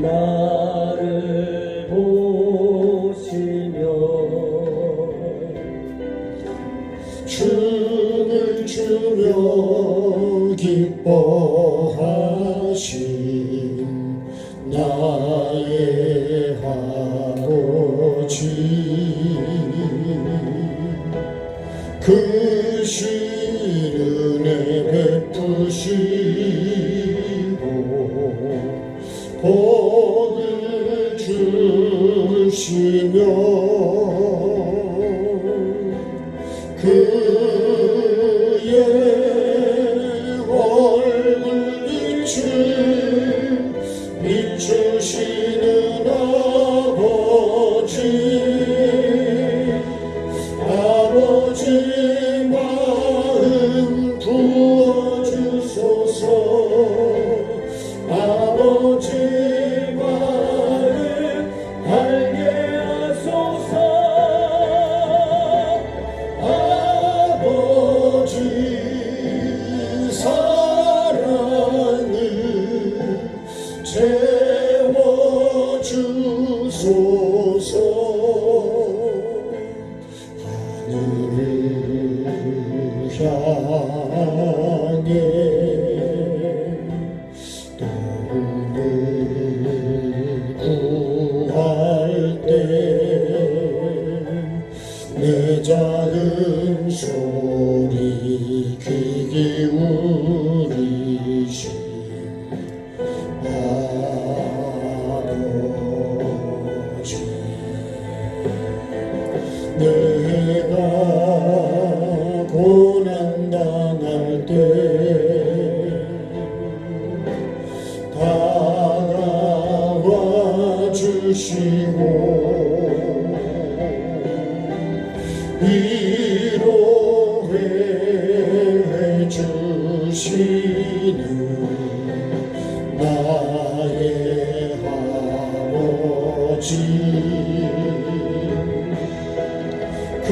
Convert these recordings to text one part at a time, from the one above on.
나를 보시며 춤을 추며 기뻐하신 나의 아버지 그 은혜 베푸시고 복을 주시며 그의 얼굴빛을 비추시는 아버지 마음 부어주소서 아버지 마음 알게 하소서 아버지 사랑을 채워주소서 하늘을 향해 너를 구할 때 내 작은 소리 귀 기울이신 아버지 내가 고난당할 때 다가와 주시고 위로해 주시는 나의 아버지 그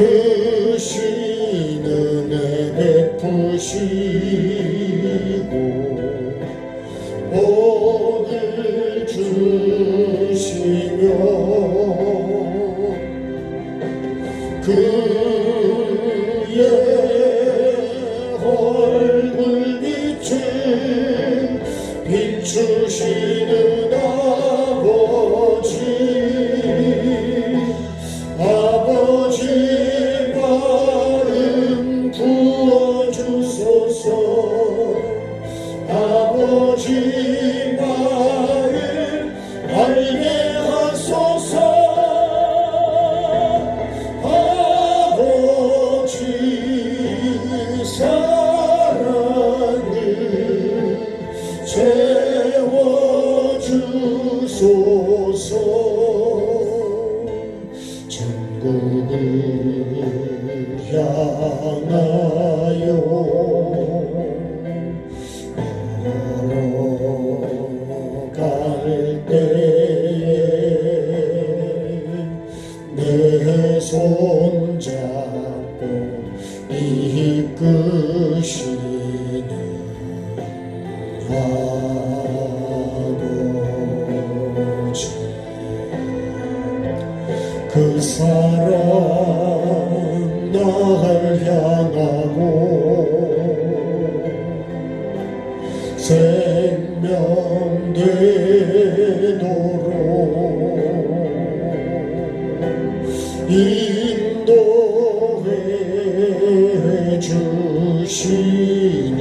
은혜 베푸시고 복을 주시며 그의 얼굴빛을 비추시는 아버지 마음 부어주소서 아버지 마음 알게 하소서 아버지 사랑을 채워주소서 천국을 향하여 걸어갈 때에 내 손 잡고 이끄시는 아버지 그 사랑 날 향하고 생명 되도록 인도해 주시는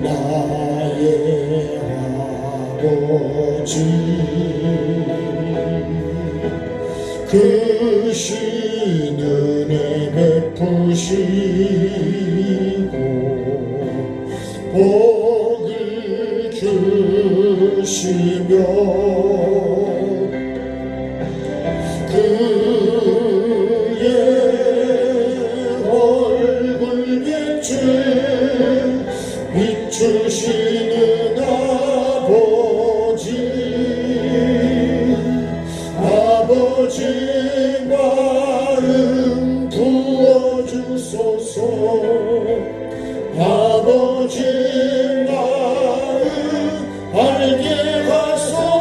나의 아버지 그 은혜 베푸시고 복을 주시며 그의 얼굴빛을 비추시는 아버지 마음 부어주소서 아버지 마음 알게 하소서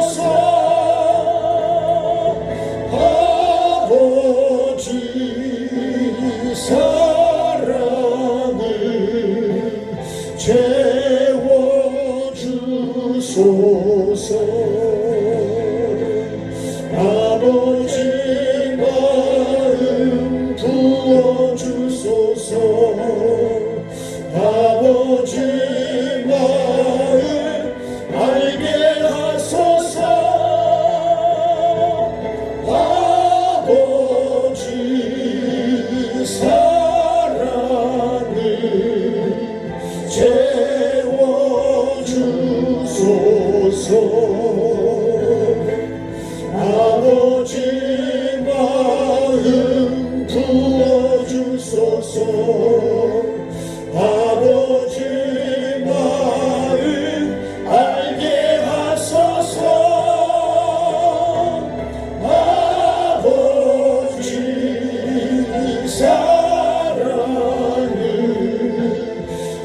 주소서. 아버지 마음 부어주소서. 아버지 마음 알게 하소서. 아버지 사랑을 채워주소서. 아버지 마음 부어주소서. 아버지 마음 알게 하소서. 아버지 사랑을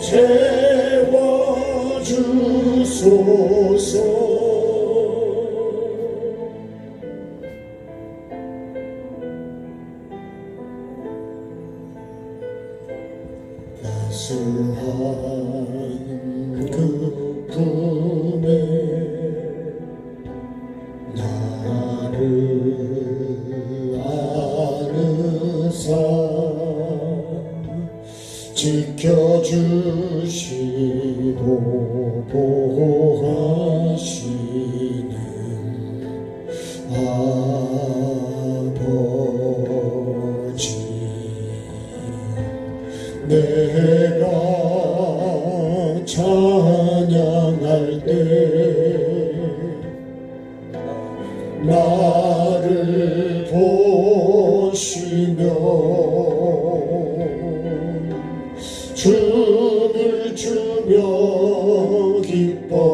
채워주소서. 따스한 그 품에 나를 안으사 지켜주시고 보호하시는 아버지, 내가 찬양할 때 나를 보시며 춤을 추며 기뻐하신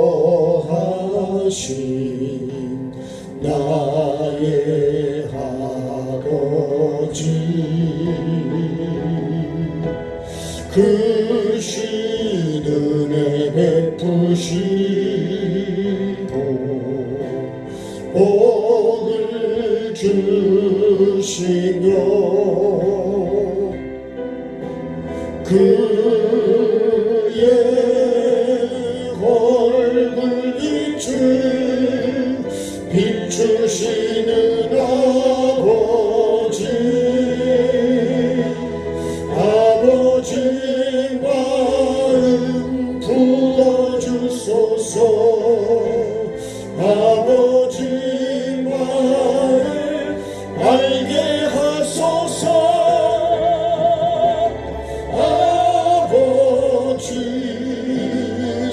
나의 아버지, 크신 은혜 베푸시고 복을 주시며 그의 얼굴빛을 비추시는 아버지, 아버지 마음 부어주소서. 아버지 마음 알게 하소서. 아버지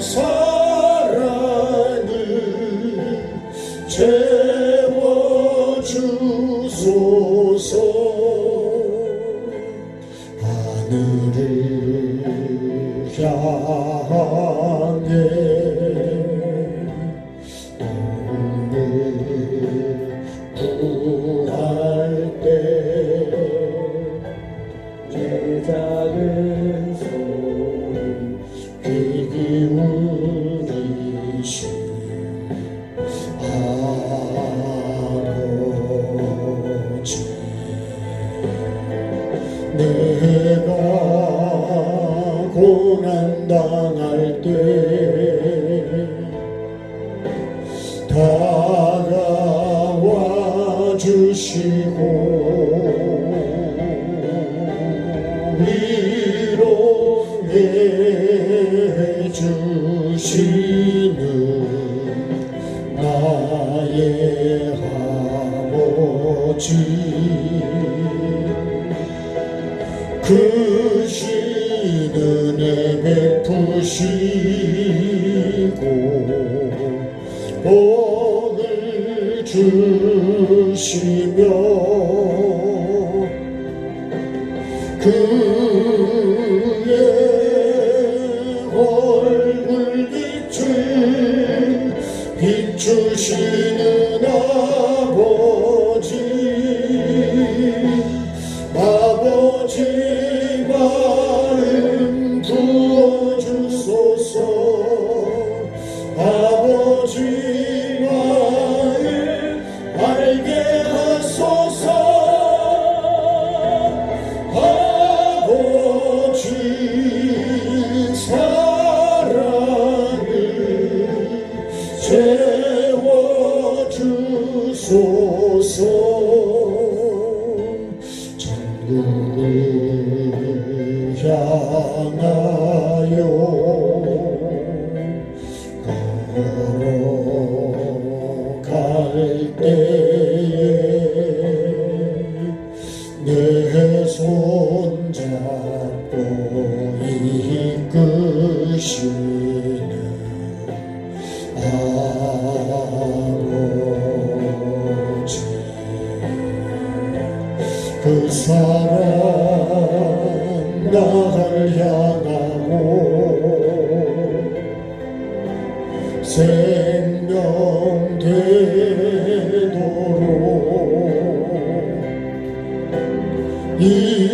사랑을 채워주소서. 하늘을 향해 꿈을 구할 때 내 작은 소리 귀 기울이신 아버지, 내가 고난 당할 때 다가와 주시고 위로해 주시는 나의 아버지, 크신 은혜 베푸시고 복을 주시며 그의 얼굴빛을 비추시는 아버지, 아버지 마음 부어주소서. 아버지 마음 알게 하소서. 아버지 사랑을 생명 되도록 인도해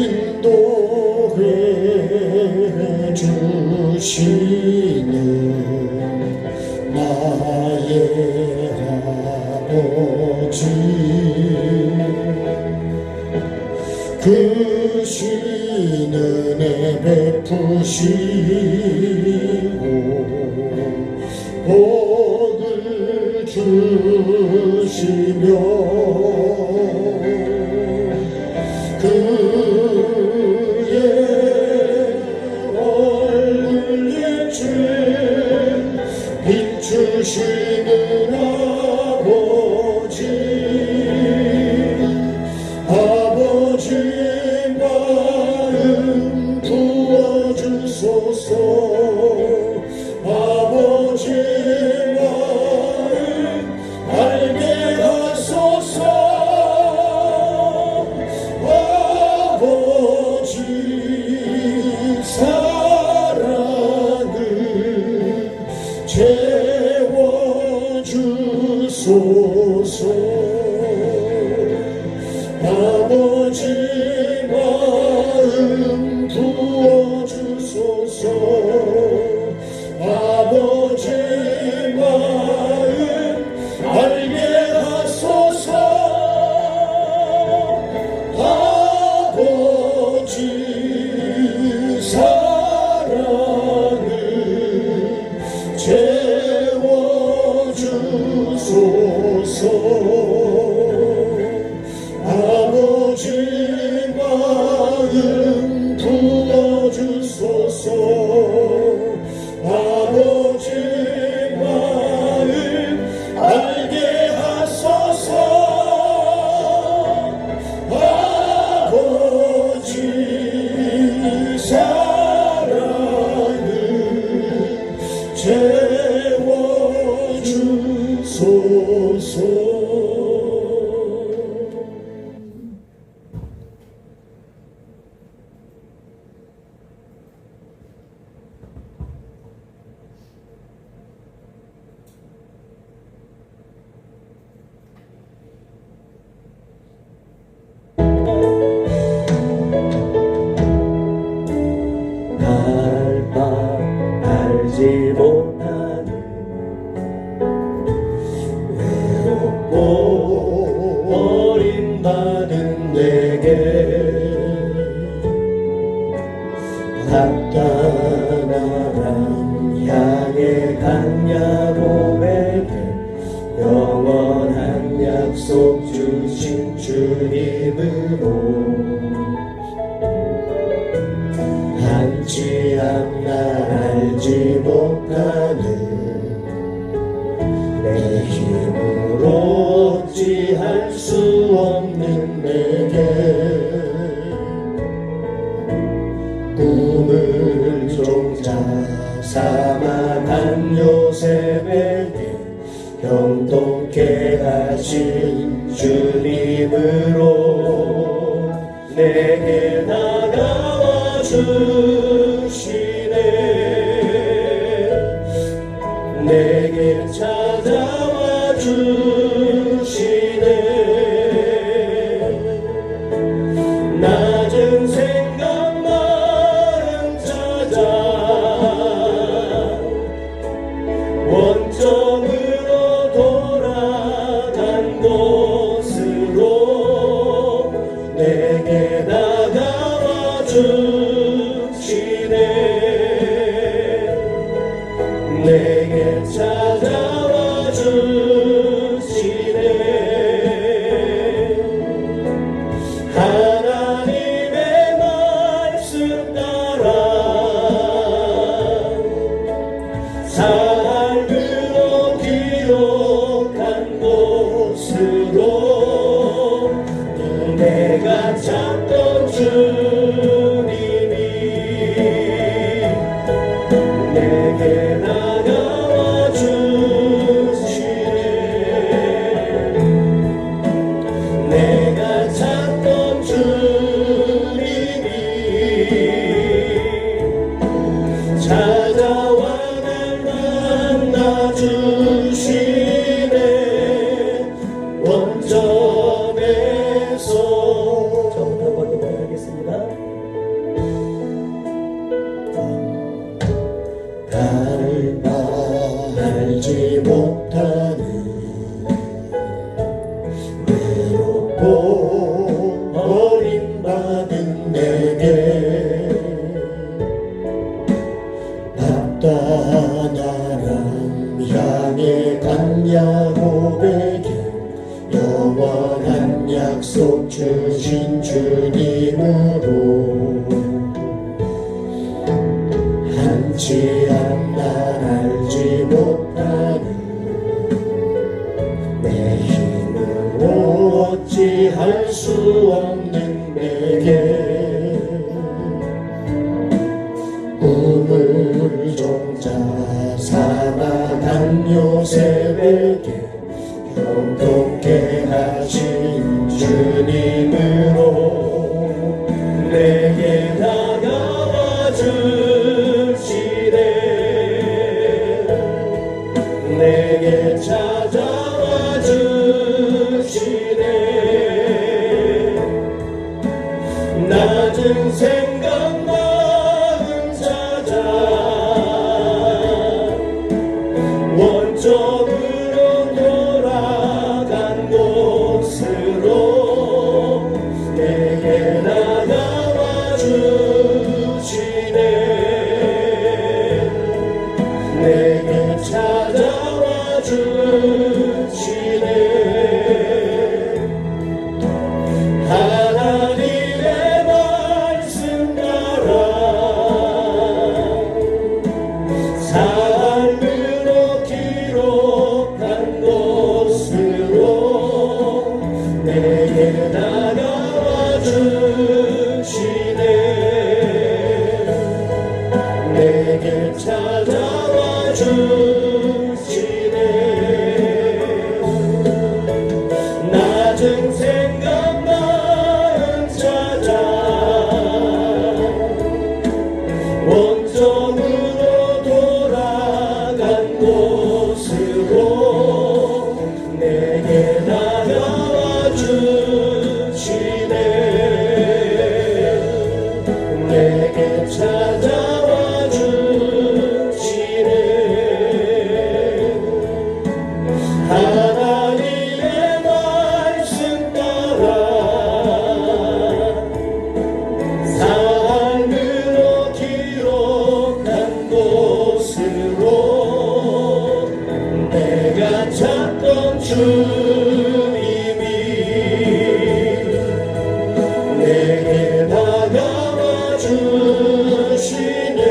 주시는 나의 아버지, 그 신은혜 베푸시고 복을 주시며 그의 얼굴 빛을 비추시는 아버지 마음 부어주소서. 아버지 마음 알게 하소서. 아버지 사랑을 채워주소서. 아버지 마음 부어주소서. 아버지 마음 알게 하소서. 아버지 사랑을 채워주소서. 아버지 마음 부어주소서. 아버지 마음 알게 하소서. 아버지 사랑을 채워주소서. 알지 못하는 외롭고 버림받은 내게 나타나란 향해 간 야곱에게 영원한 약속 주신 주님으로 한치 앞나 알지 못하는 내 힘으로 어찌할 수 없는 내게 꿈을 종자 삼아 간 요셉에게 형통케 하신 주님으로 내게 다가와 주시네. 내게 찾아와 주시네. 낮은 생각 마음 찾아 원점으로 돌아간 곳으로 내게 다가와 주시네. 내게 찾아와 주시네. 하나님의 말씀 따라 삶으로 기록한 곳으로 내가 찾던 주님이 내게 다가와 주시네. 내가 찾던 주님이 찾아와 날 만나 야곱에게 영원한 약속 주신 주님으로 한치 앞날 알지 못하는 내 힘으로 어찌할 수 없는 내게 꿈을 종자 삼아간 요셉에게 형통케 하신 주님으로 내게 다가와 주시네 내게 찾아와 주시네 낮은 생각 마음 찾아 원점으로 돌아간 곳으로 내게 다가와 주시네 내게 찾아와 주시네 하나님의 말씀 따라 삶으로 기록한 곳으로 내게 다가와 주시네 내게 찾아와 주시네 낮은 생각 마음 찾아 원점으로 돌아간 곳으로 내게 다가와 주시네 내게 찾아와 주시네 하나님의 말씀 따라 삶으로 기록한 곳으로 내가 찾던 주님이 내게 다가와 주시네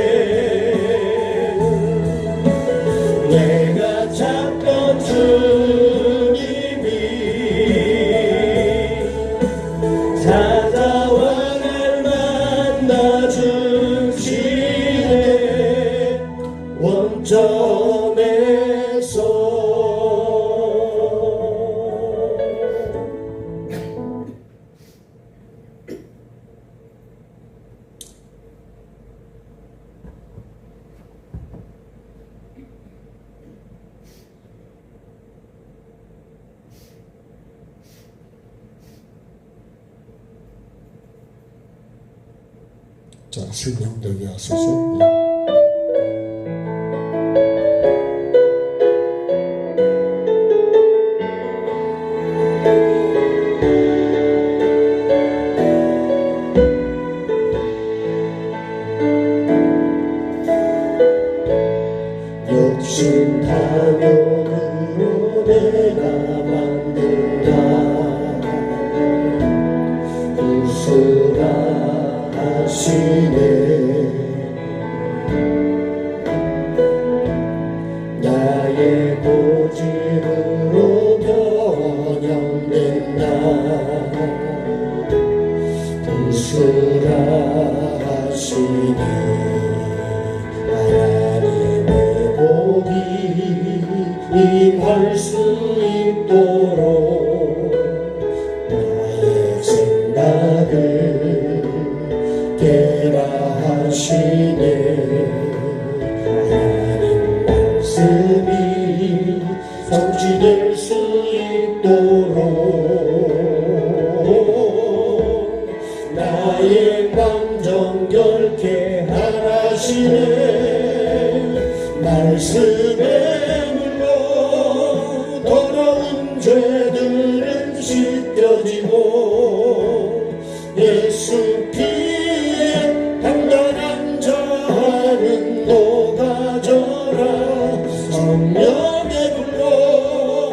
내가 찾던 주님이 찾아와 날 만나 주시네 원점에서 자, 신령들이 하소서. 욕심 탐욕으로 내가 만들다 부수라 하시네 나의 고집으로 변형된 나 부수라 하시네 하나님의 복이 임할 수 있도록 나의 생각을 깨라 하시네 하나님 말씀이 성취될 수 있도록 나의 맘 정결케 하시네 말씀에 물러 더러운 죄들은 씻겨지고 예수 피에 단단한 자는 녹아져라 성령의 불로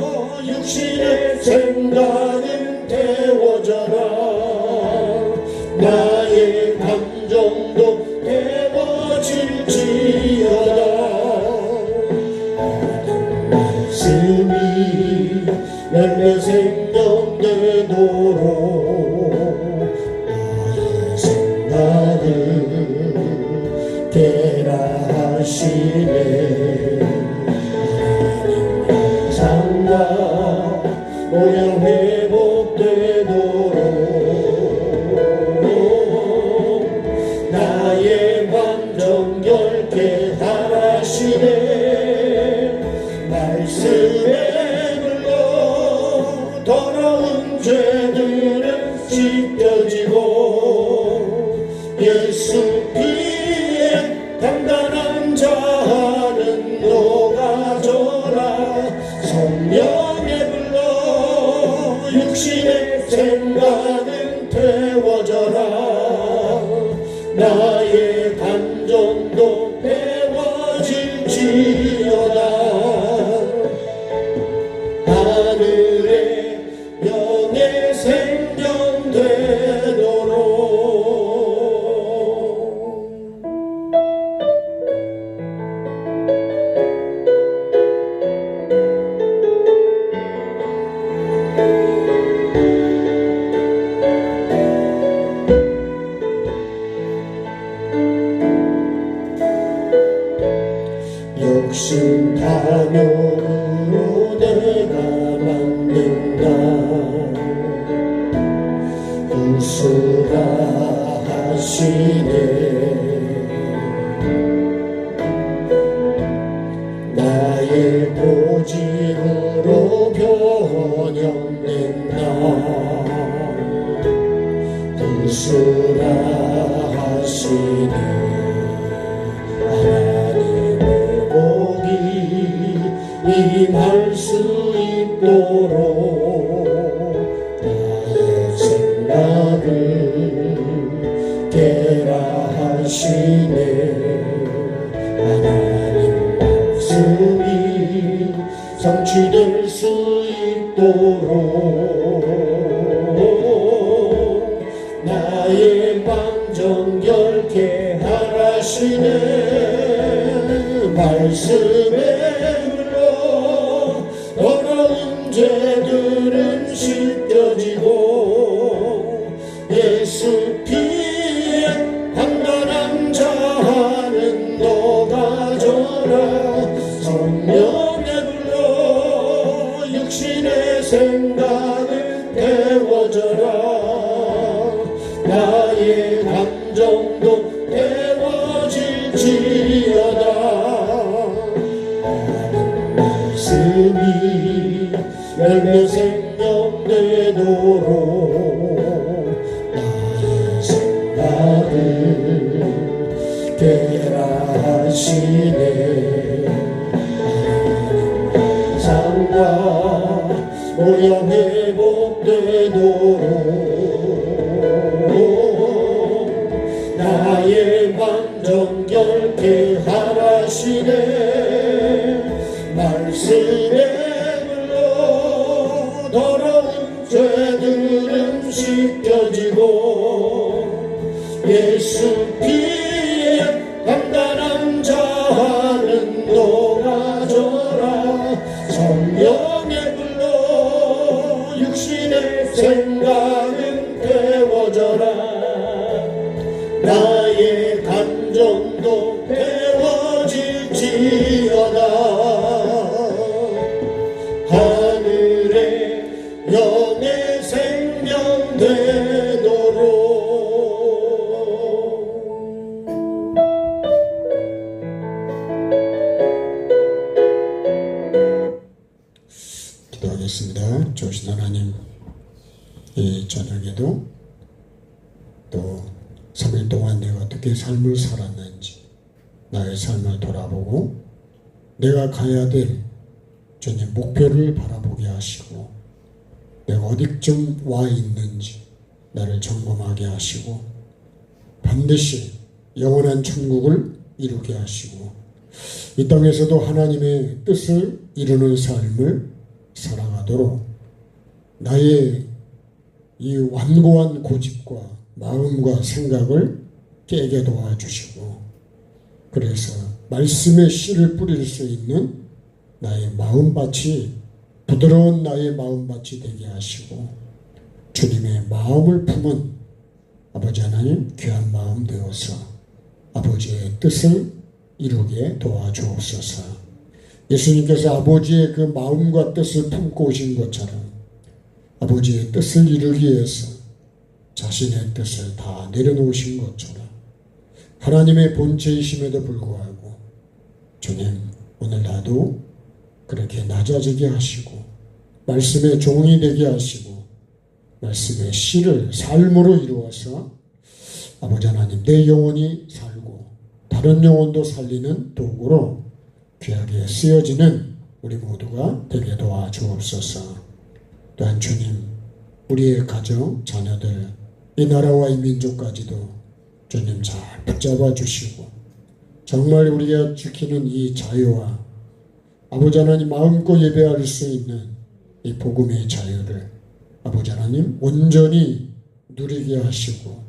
말씀이 열매 생명되도록 나의 생각을 계라하시네. 상과 모양 회복되도록 나의 감정 결케 하시네. 말씀에 불러 더러운 죄들은 씻겨지고 예수 피에 단단한 자는 녹아져라. 성령에 불러 육신의 생각은 태워져라. 나의 감정도 태워질지어다. 하늘에 영의 생명 되도록. 욕심 탐욕으로 내가 만든다. 웃으라 하시네. 나의 고집으로 변형된다. 웃으라 하시네. 임할 수 있도록 나의 생각을 계라하시네. 하나님 말씀이 성취될 수 있도록 나의 감정 결케 하시네. 말씀에 더러운 죄들은 씻겨지고 예수 피에 단단한 자는 녹아져라. 성령에 불러 육신의 생각을 태워져라. 나의 감정도 태워질지어다. 말씀이 열매 생명되도록 나의 생각을 계라하시네. 상과 모양 회복되도록 나의 감정 결케 하시네. 말씀에 불러 더러운 죄들은 씻겨지고 예수 피에 단단한 자는 녹아져라. 성령에 불러 육신의 생각은 태워져라. 나의 감정도 태워질지어다. 하늘에 영의 생명 되도록. 기도하겠습니다. 좋으신 하나님, 이 저녁에도 또 3일 동안 내가 어떻게 삶을 살았는지 나의 삶을 돌아보고 내가 가야 될 주님 목표를 바라보게 하시고 내가 어디쯤 와 있는지 나를 점검하게 하시고 반드시 영원한 천국을 이루게 하시고 이 땅에서도 하나님의 뜻을 이루는 삶을 살아가도록 나의 이 완고한 고집과 마음과 생각을 깨게 도와주시고 그래서 말씀의 씨를 뿌릴 수 있는 나의 마음밭이 부드러운 나의 마음밭이 되게 하시고 주님의 마음을 품은 아버지 하나님 귀한 마음 되어서 아버지의 뜻을 이루게 도와주옵소서. 예수님께서 아버지의 그 마음과 뜻을 품고 오신 것처럼 아버지의 뜻을 이루기 위해서 자신의 뜻을 다 내려놓으신 것처럼 하나님의 본체이심에도 불구하고 주님 오늘 나도 그렇게 낮아지게 하시고 말씀의 종이 되게 하시고 말씀의 씨를 삶으로 이루어서 아버지 하나님 내 영혼이 살고 다른 영혼도 살리는 도구로 귀하게 쓰여지는 우리 모두가 되게 도와주옵소서. 또한 주님 우리의 가정 자녀들 이 나라와 이 민족까지도 주님 잘 붙잡아 주시고 정말 우리가 지키는 이 자유와 아버지 하나님 마음껏 예배할 수 있는 이 복음의 자유를 아버지 하나님 온전히 누리게 하시고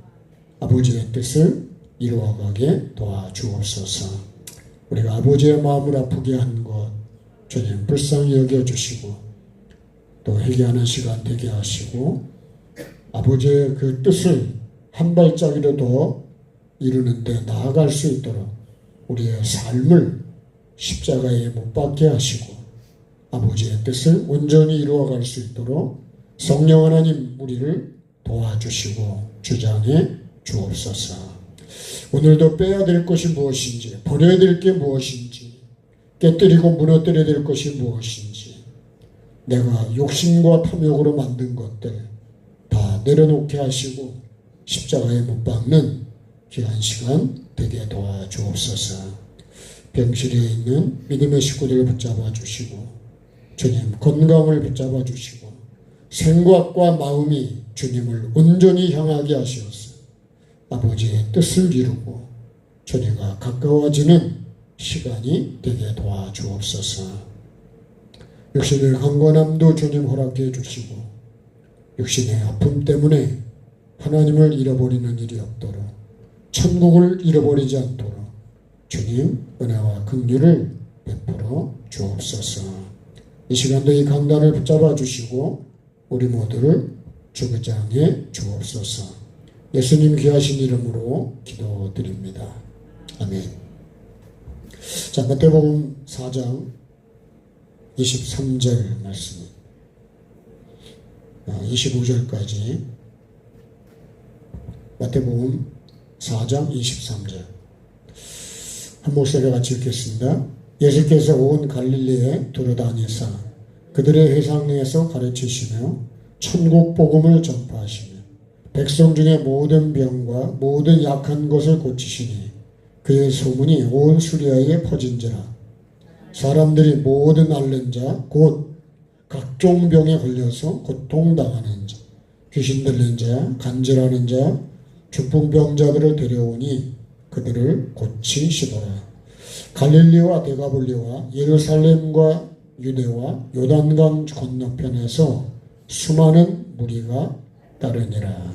아버지의 뜻을 이루어가게 도와주옵소서. 우리가 아버지의 마음을 아프게 한 것 주님 불쌍히 여겨주시고 또 회개하는 시간 되게 하시고 아버지의 그 뜻을 한 발짝이라도 이루는데 나아갈 수 있도록 우리의 삶을 십자가에 못 박게 하시고 아버지의 뜻을 온전히 이루어갈 수 있도록 성령 하나님 우리를 도와주시고 주장해 주옵소서. 오늘도 빼야 될 것이 무엇인지 버려야 될 게 무엇인지 깨뜨리고 무너뜨려야 될 것이 무엇인지 내가 욕심과 탐욕으로 만든 것들 다 내려놓게 하시고 십자가에 못 박는 귀한 시간 되게 도와주옵소서. 병실에 있는 믿음의 식구들을 붙잡아 주시고 주님 건강을 붙잡아 주시고 생각과 마음이 주님을 온전히 향하게 하시옵소서. 아버지의 뜻을 이루고 주님과 가까워지는 시간이 되게 도와주옵소서. 육신의 강건함도 주님 허락해 주시고 육신의 아픔 때문에 하나님을 잃어버리는 일이 없도록 천국을 잃어버리지 않도록 주님 은혜와 긍휼을 베풀어 주옵소서. 이 시간도 이 강단을 붙잡아 주시고 우리 모두를 주구장해 주옵소서. 예수님 귀하신 이름으로 기도드립니다. 아멘. 자, 마태복음 4장 23절 말씀 25절까지 마태복음 4장 23절 한 목소리로 같이 읽겠습니다. 예수께서 온 갈릴리에 두루다니사 그들의 회상에서 가르치시며 천국 복음을 전파하시며 백성 중에 모든 병과 모든 약한 것을 고치시니 그의 소문이 온 수리아에 퍼진지라. 사람들이 모든 앓는 자 곧 각종 병에 걸려서 고통당하는 자 귀신 들린 자 간질하는 자 중풍병자들을 데려오니 그들을 고치시더라. 갈릴리와 데가볼리와 예루살렘과 유대와 요단강 건너편에서 수많은 무리가 따르니라.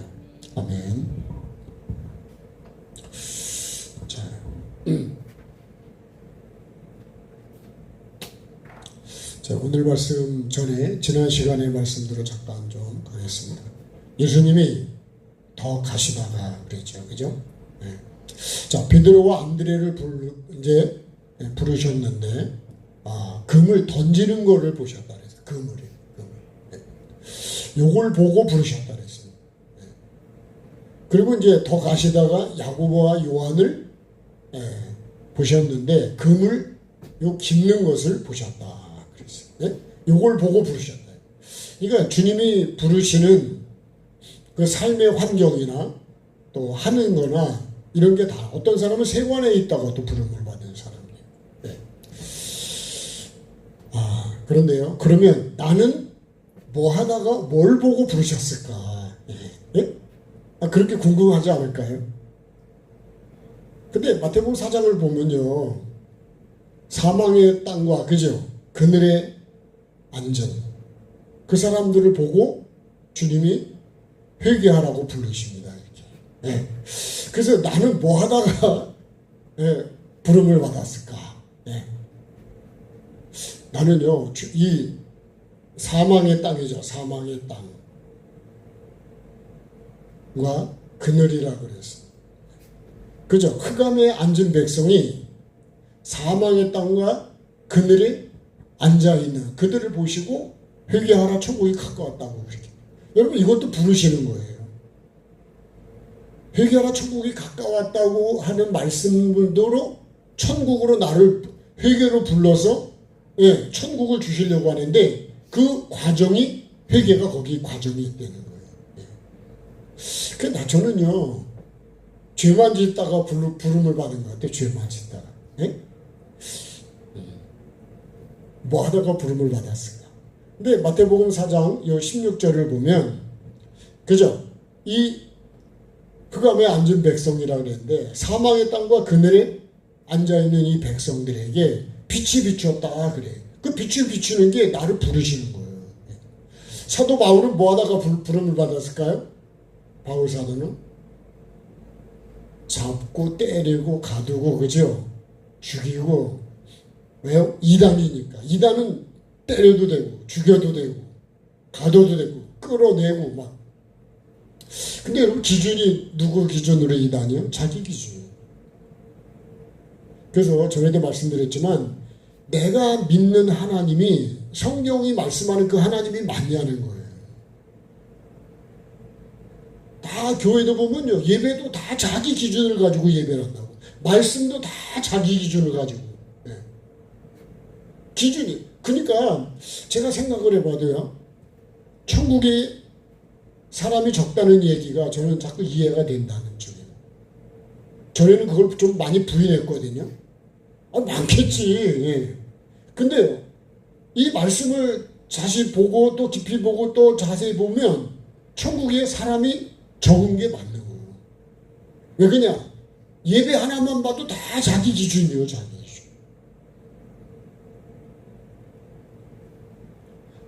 아멘. 자, 오늘 말씀 전에 지난 시간의 말씀대로 잠깐 좀 가겠습니다. 예수님이 더 가시다가 그랬죠, 그죠? 네. 자, 베드로와 안드레를 이제 부르셨는데 금을 던지는 거를 보셨다 그랬어요. 금을. 네. 요걸 보고 부르셨다 그랬어요. 네. 그리고 이제 더 가시다가 야고보와 요한을 보셨는데 금을 요 깁는 것을 보셨다 그랬어요. 네? 요걸 보고 부르셨다. 그러니까 주님이 부르시는 그 삶의 환경이나 또 하는 거나 이런 게 다 어떤 사람은 세관에 있다가 또 부름을 받는 사람이에요. 네. 그런데요. 그러면 나는 뭐 하다가 뭘 보고 부르셨을까? 네? 그렇게 궁금하지 않을까요? 근데 마태복음 4장을 보면요. 사망의 땅과 그죠? 그늘의 안전 그 사람들을 보고 주님이 회개하라고 부르십니다. 이렇게. 네. 그래서 나는 뭐 하다가 부름을 받았을까? 네. 나는요, 이 사망의 땅이죠. 사망의 땅과 그늘이라 그랬어. 그죠? 흑암에 앉은 백성이 사망의 땅과 그늘에 앉아있는 그들을 보시고 회개하라 천국이 가까웠다고 그렇게. 여러분 이것도 부르시는 거예요. 회개하라 천국이 가까웠다고 하는 말씀으로 천국으로 나를 회개로 불러서 천국을 주시려고 하는데 그 과정이 회개가 거기 과정이 있다는 거예요. 그래서 저는요 죄만 짓다가 부름을 받은 것 같아요. 죄만 짓다가 뭐 하다가 부름을 받았을까? 근데 마태복음 4장 16절을 보면 그죠? 이 흑암에 앉은 백성이라고 그랬는데 사망의 땅과 그늘에 앉아있는 이 백성들에게 빛이 비추었다 그래. 그 빛을 비추는 게 나를 부르시는 거예요. 사도 바울은 뭐 하다가 부름을 받았을까요? 바울 사도는 잡고 때리고 가두고 그죠? 죽이고 왜요? 이단이니까. 이단은 때려도 되고 죽여도 되고 가둬도 되고 끌어내고 막. 근데 여러분 기준이 누구 기준으로 이단이요? 자기 기준. 그래서 전에도 말씀드렸지만 내가 믿는 하나님이 성경이 말씀하는 그 하나님이 맞냐는 거예요. 다 교회도 보면요. 예배도 다 자기 기준을 가지고 예배를 한다고. 말씀도 다 자기 기준을 가지고. 기준이. 그러니까 제가 생각을 해봐도요. 천국에 사람이 적다는 얘기가 저는 자꾸 이해가 된다는 쪽이에요. 전에는 그걸 좀 많이 부인했거든요. 많겠지. 근데 이 말씀을 자세히 보고 또 깊이 보고 또 자세히 보면 천국에 사람이 적은 게 맞는 거예요. 왜 그러냐? 예배 하나만 봐도 다 자기 기준이에요. 자기 기준.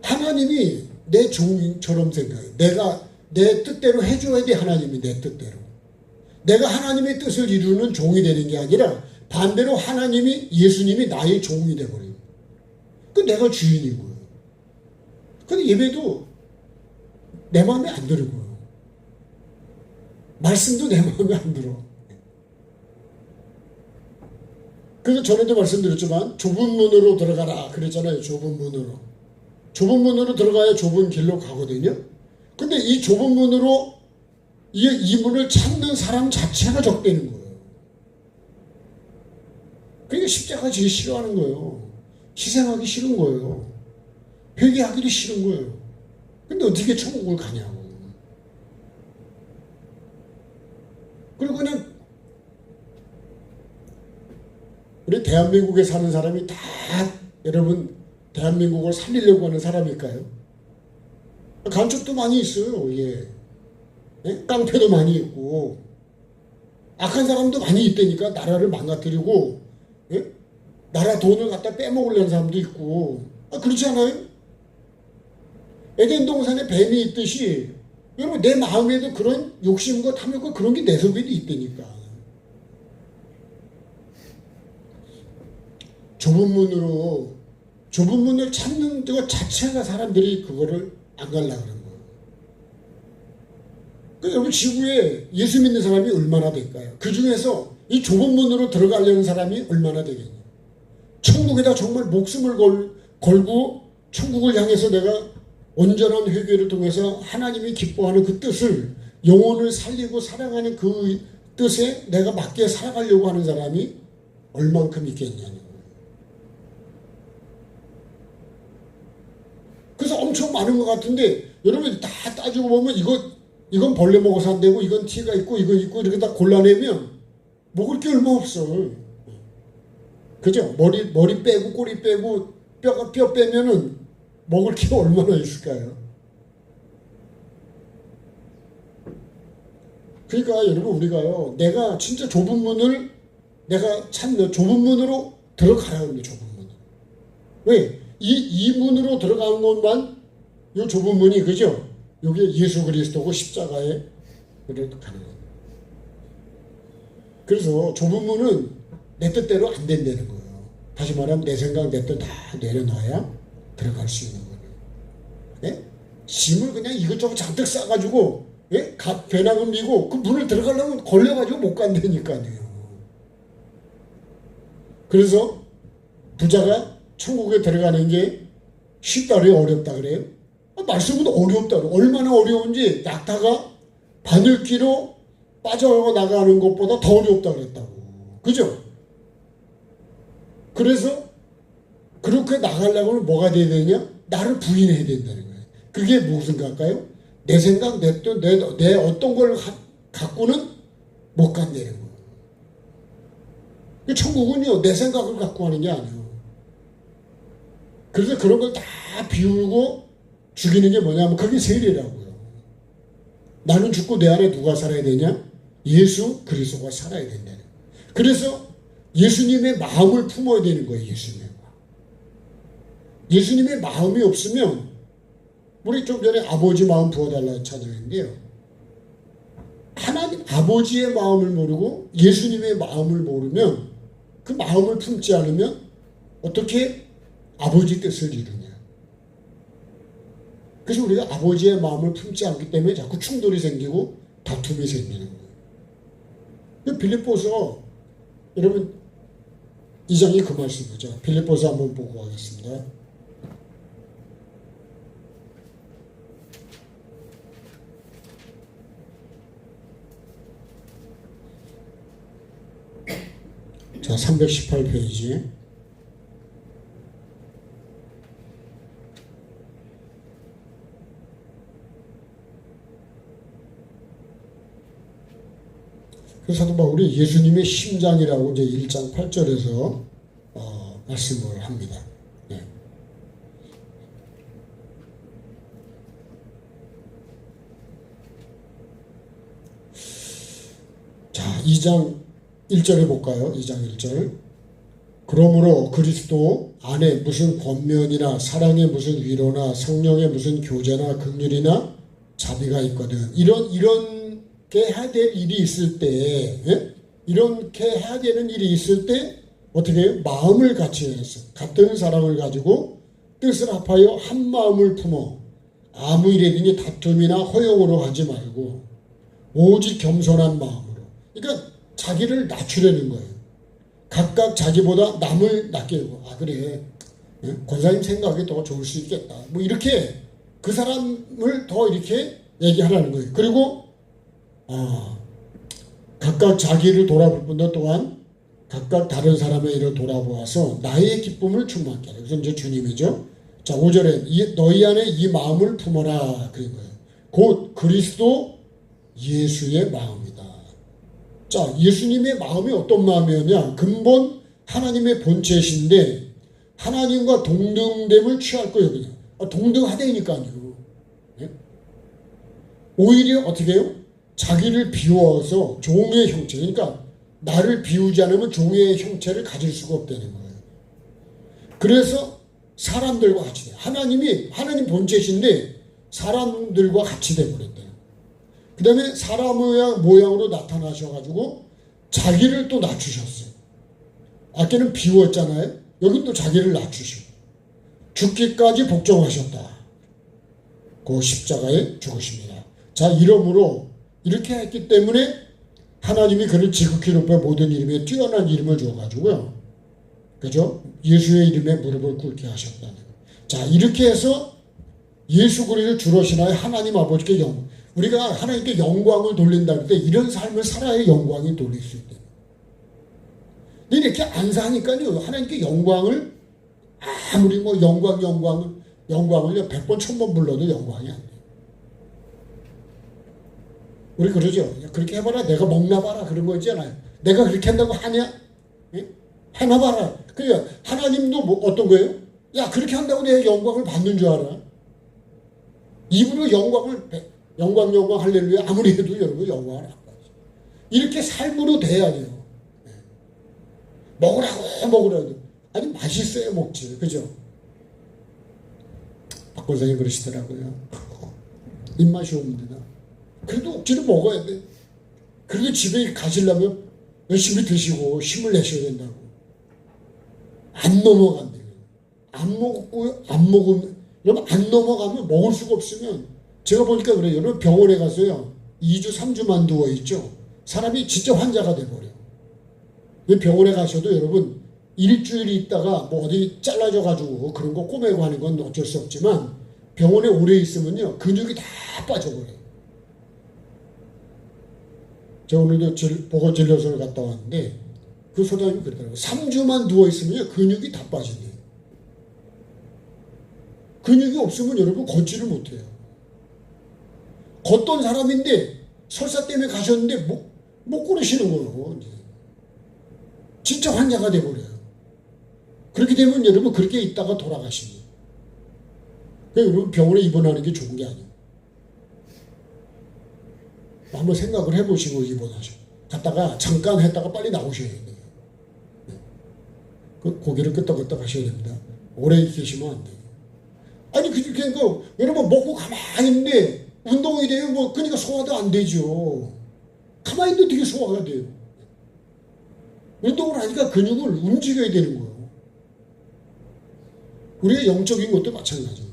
하나님이 내 종처럼 생각해요. 내가 내 뜻대로 해줘야 돼. 하나님이 내 뜻대로. 내가 하나님의 뜻을 이루는 종이 되는 게 아니라 반대로 하나님이 예수님이 나의 종이 되어버려요. 그 내가 주인인 거예요. 근데 예배도 내 마음에 안 드는 거예요. 말씀도 내 마음에 안 들어. 그래서 전에도 말씀드렸지만 좁은 문으로 들어가라 그랬잖아요. 좁은 문으로. 좁은 문으로 들어가야 좁은 길로 가거든요. 근데 이 좁은 문으로 이 문을 찾는 사람 자체가 적대는 거예요. 그러니까 십자가 지기 싫어하는 거예요. 희생하기 싫은 거예요. 회개하기도 싫은 거예요. 근데 어떻게 천국을 가냐고. 그리고 그냥 우리 대한민국에 사는 사람이 다 여러분 대한민국을 살리려고 하는 사람일까요? 간첩도 많이 있어요. 예. 깡패도 많이 있고 악한 사람도 많이 있다니까. 나라를 망가뜨리고 나라 돈을 갖다 빼먹으려는 사람도 있고. 그렇지 않아요? 에덴 동산에 뱀이 있듯이 여러분 내 마음에도 그런 욕심과 탐욕과 그런 게 내 속에도 있다니까. 좁은 문을 찾는 것 자체가 사람들이 그거를 안 가려고 그러는 거예요. 그러니까 여러분 지구에 예수 믿는 사람이 얼마나 될까요? 그 중에서 이 좁은 문으로 들어가려는 사람이 얼마나 되겠냐. 천국에다 정말 목숨을 걸고 천국을 향해서 내가 온전한 회개를 통해서 하나님이 기뻐하는 그 뜻을 영혼을 살리고 사랑하는 그 뜻에 내가 맞게 살아가려고 하는 사람이 얼만큼 있겠냐는 거예요. 그래서 엄청 많은 것 같은데 여러분 다 따지고 보면 이건 벌레 먹어서 안 되고 이건 티가 있고 이거 있고 이렇게 다 골라내면 먹을 게 얼마 없어. 그죠? 머리 빼고 꼬리 빼고 뼈 빼면은 먹을 게 얼마나 있을까요? 그러니까 여러분 우리가요 내가 진짜 좁은 문을 내가 찾는 좁은 문으로 들어가야 합니다. 좁은 문. 왜? 이 문으로 들어가는 것만 이 좁은 문이 그죠? 여기 예수 그리스도고 십자가에 그래도 가는 거예요. 그래서 좁은 문은 내 뜻대로 안 된다는 거예요. 다시 말하면 내 생각 내 뜻 다 내려놔야 들어갈 수 있는 거예요. 예? 짐을 그냥 이것저것 잔뜩 싸가지고 예? 배낭을 미고 그 문을 들어가려면 걸려가지고 못 간다니까요. 그래서 부자가 천국에 들어가는 게 쉽다 그래요? 어렵다 그래요? 말씀은 어렵다 그래요. 얼마나 어려운지 낙타가 바늘귀로 빠져나가는 것보다 더 어렵다 그랬다고. 그죠? 그래서 그렇게 나가려면 뭐가 돼야 되냐? 나를 부인해야 된다는 거예요. 그게 무슨 걸까요? 내 생각, 내 뜻, 내 어떤 걸 갖고는 못 간다는 거예요. 천국은요, 내 생각을 갖고 하는 게 아니에요. 그래서 그런 걸 다 비우고 죽이는 게 뭐냐면 그게 세례라고요. 나는 죽고 내 안에 누가 살아야 되냐? 예수 그리스도가 살아야 된다는 거예요. 그래서 예수님의 마음을 품어야 되는 거예요. 예수님의 마음이 없으면 우리 좀 전에 아버지 마음 부어달라 찬양했는데요. 하나님 아버지의 마음을 모르고 예수님의 마음을 모르면 그 마음을 품지 않으면 어떻게 아버지 뜻을 이루냐. 그래서 우리가 아버지의 마음을 품지 않기 때문에 자꾸 충돌이 생기고 다툼이 생기는 거예요. 빌립보서 여러분 2장이 그 말씀이죠. 빌립보서 한번 보고 가겠습니다. 자, 318페이지. 그 사도 바울이 예수님의 심장이라고 이제 1장 8절에서 말씀을 합니다. 네. 자, 2장 1절에 볼까요? 2장 1절. 그러므로 그리스도 안에 무슨 권면이나 사랑의 무슨 위로나 성령의 무슨 교제나 긍휼이나 자비가 있거든. 이렇게 해야 될 일이 있을 때, 예? 이렇게 해야 되는 일이 있을 때 어떻게 해요? 마음을 같이 해서 같은 사랑을 가지고 뜻을 합하여 한 마음을 품어 아무 일에든지 다툼이나 허용으로 하지 말고 오직 겸손한 마음으로. 그러니까 자기를 낮추려는 거예요. 각각 자기보다 남을 낮게 하고, 아 그래, 권사님 생각이 더 좋을 수 있겠다. 뭐 이렇게 그 사람을 더 이렇게 얘기하라는 거예요. 그리고 각각 자기를 돌아볼 뿐더 또한 각각 다른 사람의 일을 돌아보아서 나의 기쁨을 충만케 하라. 그래서 이제 주님이죠. 자, 5절에 너희 안에 이 마음을 품어라 그런 거예요. 곧 그리스도 예수의 마음이다. 자, 예수님의 마음이 어떤 마음이었냐? 근본 하나님의 본체이신데 하나님과 동등됨을 취할 거예요. 그냥 동등하다니까요. 네? 오히려 어떻게 해요? 자기를 비워서 종의 형체, 그러니까 나를 비우지 않으면 종의 형체를 가질 수가 없다는 거예요. 그래서 사람들과 같이 돼요. 하나님 본체이신데 사람들과 같이 돼버렸대요. 그 다음에 사람의 모양으로 나타나셔가지고 자기를 또 낮추셨어요. 아까는 비웠잖아요. 여기 또 자기를 낮추시고 죽기까지 복종하셨다. 그 십자가에 죽으십니다. 자, 이러므로 이렇게 했기 때문에 하나님이 그를 지극히 높여 모든 이름에 뛰어난 이름을 줘가지고요. 그죠? 예수의 이름에 무릎을 꿇게 하셨다는 거예요. 자, 이렇게 해서 예수 그리스도를 주로 신하여 하나님 아버지께 우리가 하나님께 영광을 돌린다 할 때 이런 삶을 살아야 영광이 돌릴 수 있대요. 근데 이렇게 안 사니까요. 하나님께 영광을 아무리 뭐 영광을요 100번 1000번 불러도 영광이 안 돼요. 우리 그러죠. 그렇게 해봐라. 내가 먹나 봐라. 그런 거 있잖아요. 내가 그렇게 한다고 하냐? 예? 해나 봐라. 그러니까 하나님도 뭐 어떤 거예요? 야, 그렇게 한다고 내가 영광을 받는 줄 알아? 입으로 영광 할렐루야 아무리 해도 여러분 영광을 안 받죠. 이렇게 삶으로 돼야 돼요. 먹으라고 아니 맛있어야 먹지. 그죠? 박 권사님 그러시더라고요. 입맛이 없는데 그래도 억지로 먹어야 돼. 그래도 집에 가시려면 열심히 드시고 힘을 내셔야 된다고. 안 넘어간대요. 안 먹으면, 여러분 안 넘어가면 먹을 수가 없으면 제가 보니까 그래요. 여러분 병원에 가서요 2주 3주만 누워있죠. 사람이 진짜 환자가 돼버려요. 병원에 가셔도 여러분 일주일 있다가 뭐 어디 잘라져 가지고 그런 거 꼬매고 하는 건 어쩔 수 없지만 병원에 오래 있으면요 근육이 다 빠져버려요. 제가 오늘도 보건진료소를 갔다 왔는데 그 소장님이 그러더라고요. 3주만 누워있으면 근육이 다 빠진대요. 근육이 없으면 여러분 걷지를 못해요. 걷던 사람인데 설사 때문에 가셨는데 못 걸으시는 거예요. 이제. 진짜 환자가 돼버려요. 그렇게 되면 여러분 그렇게 있다가 돌아가십니다. 그러니까 여러분 병원에 입원하는 게 좋은 게 아니에요. 한번 생각을 해보시고 입원하셔. 갔다가 잠깐 했다가 빨리 나오셔야 돼요. 그 고개를 끄덕끄덕 하셔야 됩니다. 오래 계시면 안 돼요. 아니 그러니까 여러분 먹고 가만히 있는데 운동이 돼요. 뭐 그러니까 소화도 안 되죠. 가만히 있는데 되게 소화가 돼요. 운동을 하니까 근육을 움직여야 되는 거예요. 우리의 영적인 것도 마찬가지예요.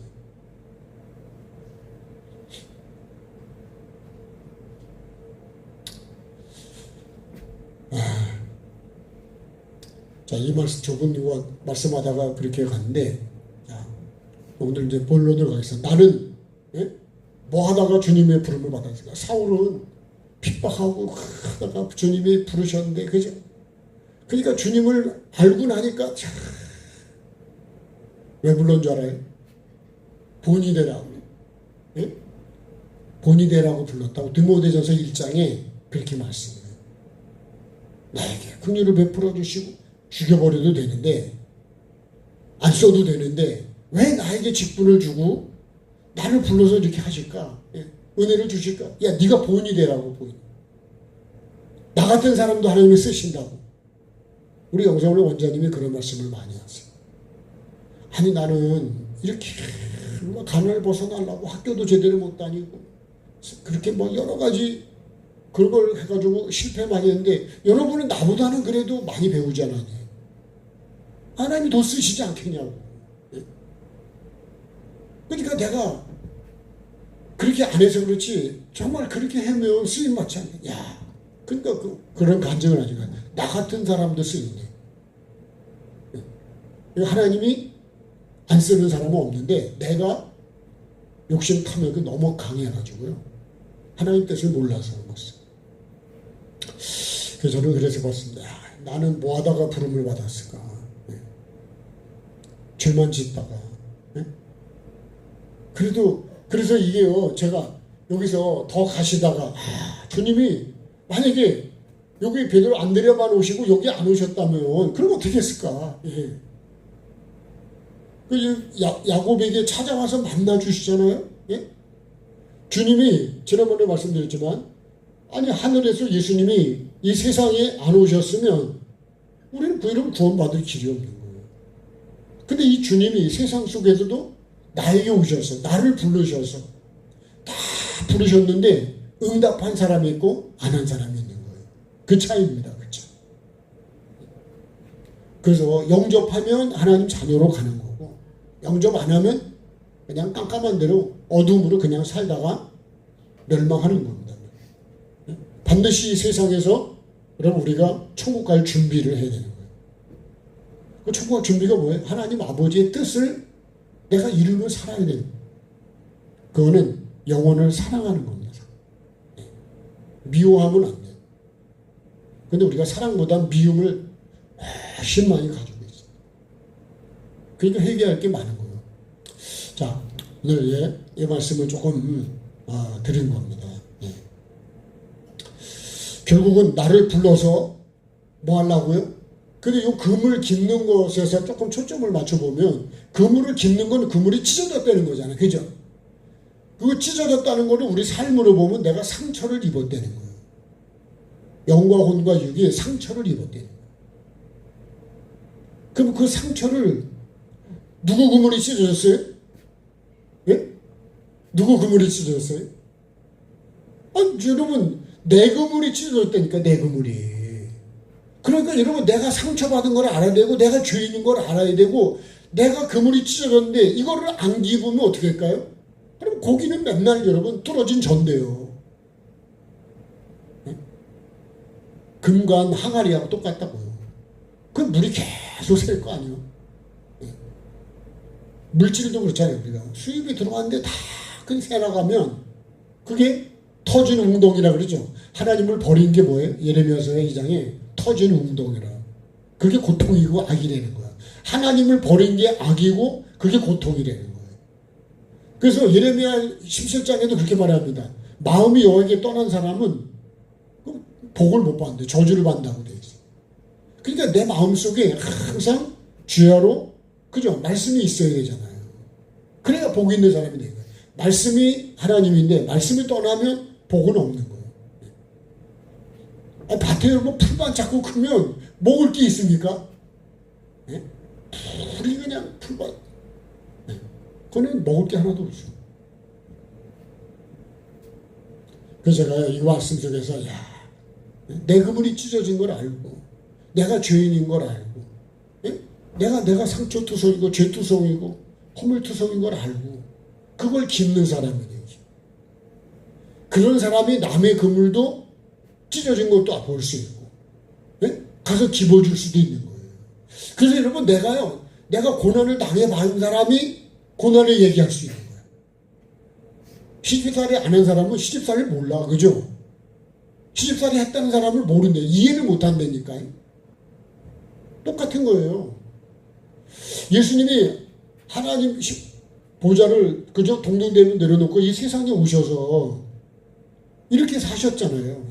자, 이 말씀 저분과 말씀하다가 그렇게 갔는데, 자, 오늘 이제 본론을 가겠습니다. 나는 뭐 하다가 주님의 부름을 받았을까? 사울은 핍박하고 하다가 주님이 부르셨는데, 그죠? 그러니까 주님을 알고 나니까 참, 왜 불른 줄 알아요? 본이 되라고. 예? 본이 되라고 불렀다고 디모데전서 1장에 그렇게 말씀해요. 나에게 긍휼을 베풀어 주시고 죽여버려도 되는데 안 써도 되는데 왜 나에게 직분을 주고 나를 불러서 이렇게 하실까? 예? 은혜를 주실까? 야, 네가 본이 되라고. 본. 나 같은 사람도 하나님이 쓰신다고. 우리 영성의 원장님이 그런 말씀을 많이 하세요. 아니 나는 이렇게 가난을 벗어나려고 학교도 제대로 못 다니고 그렇게 뭐 여러 가지 그런 걸 해가지고 실패 많이 했는데 여러분은 나보다는 그래도 많이 배우잖아요. 하나님이 더 쓰시지 않겠냐고. 그러니까 내가 그렇게 안 해서 그렇지 정말 그렇게 하면 쓰임 맞지 않냐. 야, 그러니까 그런 간증을 하니까 나 같은 사람도 쓰이네. 하나님이 안 쓰는 사람은 없는데 내가 욕심 타면 그 너무 강해가지고요. 하나님 뜻을 몰라서 그런 것을. 그래서 저는 그래서 봤습니다. 야, 나는 뭐 하다가 부름을 받았을까? 죄만 짓다가. 그래서 이게요, 제가 여기서 더 가시다가, 주님이 만약에 여기 베드로 안드레만 오시고 여기 안 오셨다면, 그럼 어떻게 했을까? 예. 야곱에게 찾아와서 만나 주시잖아요? 예? 주님이, 지난번에 말씀드렸지만, 아니, 하늘에서 예수님이 이 세상에 안 오셨으면, 우리는 그 이름 구원받을 길이 없는 거예요. 근데 이 주님이 세상 속에서도 나에게 오셔서 나를 부르셔서 다 부르셨는데 응답한 사람이 있고 안 한 사람이 있는 거예요. 그 차이입니다. 그쵸? 그래서 영접하면 하나님 자녀로 가는 거고 영접 안 하면 그냥 깜깜한 대로 어둠으로 그냥 살다가 멸망하는 겁니다. 반드시 이 세상에서 그럼 우리가 천국 갈 준비를 해야 되는 거예요. 그 천국 갈 준비가 뭐예요? 하나님 아버지의 뜻을 내가 이루며 살아야 돼요. 그거는 영혼을 사랑하는 겁니다. 미워하면 안 돼요. 근데 우리가 사랑보다 미움을 훨씬 많이 가지고 있어요. 그러니까 회개할 게 많은 거예요. 자, 오늘 이 말씀을 조금 드린 겁니다. 결국은 나를 불러서 뭐 하려고요? 근데 이 그물 깃는 것에서 조금 초점을 맞춰보면 그물을 깃는 건 그물이 찢어졌다는 거잖아요. 그죠? 그거 찢어졌다는 거는 우리 삶으로 보면 내가 상처를 입었다는 거예요. 영과 혼과 육이 상처를 입었다는 거예요. 그럼 그 상처를 누구 그물이 찢어졌어요? 예? 누구 그물이 찢어졌어요? 아니 여러분 내 그물이 찢어졌다니까. 내 그물이. 그러니까 여러분 내가 상처받은 걸 알아야 되고 내가 죄인인 걸 알아야 되고 내가 그물이 찢어졌는데 이거를 안 기부면 어떻게 할까요? 그럼 고기는 맨날 여러분 뚫어진 전대요. 금관 항아리하고 똑같다고요. 그 물이 계속 셀 거 아니에요. 물질도 그렇잖아요. 우리가 수입이 들어왔는데 다 큰 새 나가면 그게 터진 웅덩이라 그러죠. 하나님을 버린 게 뭐예요? 예레미야서의 2장에 터진 웅덩이라. 그게 고통이고 악이라는 거야. 하나님을 버린 게 악이고 그게 고통이라는 거예요. 그래서 예레미야 17장에도 그렇게 말합니다. 마음이 여호와에게 떠난 사람은 복을 못 받는데 저주를 받는다고 돼 있어요. 그러니까 내 마음속에 항상 주야로 그죠? 말씀이 있어야 되잖아요. 그래야 복이 있는 사람이 되는 거예요. 말씀이 하나님인데 말씀이 떠나면 복은 없는 거예요. 밭에 뭐 풀만 자꾸 크면 먹을 게 있습니까? 네? 풀이 그냥 풀만. 네. 그거는 먹을 게 하나도 없어요. 그래서 제가 이 말씀 속에서 내 그물이 찢어진 걸 알고 내가 죄인인 걸 알고 내가 상처투성이고 죄투성이고 허물투성인 걸 알고 그걸 깁는 사람이 되죠. 그런 사람이 남의 그물도 찢어진 것도 볼 수 있고 가서 집어줄 수도 있는 거예요. 그래서 여러분 내가 고난을 당해본 사람이 고난을 얘기할 수 있는 거예요. 시집살이 안 한 사람은 시집살이를 몰라. 그죠? 시집살이 했다는 사람을 모른대. 이해를 못한다니까요. 똑같은 거예요. 예수님이 하나님 보좌를 그저 동등대면 내려놓고 이 세상에 오셔서 이렇게 사셨잖아요.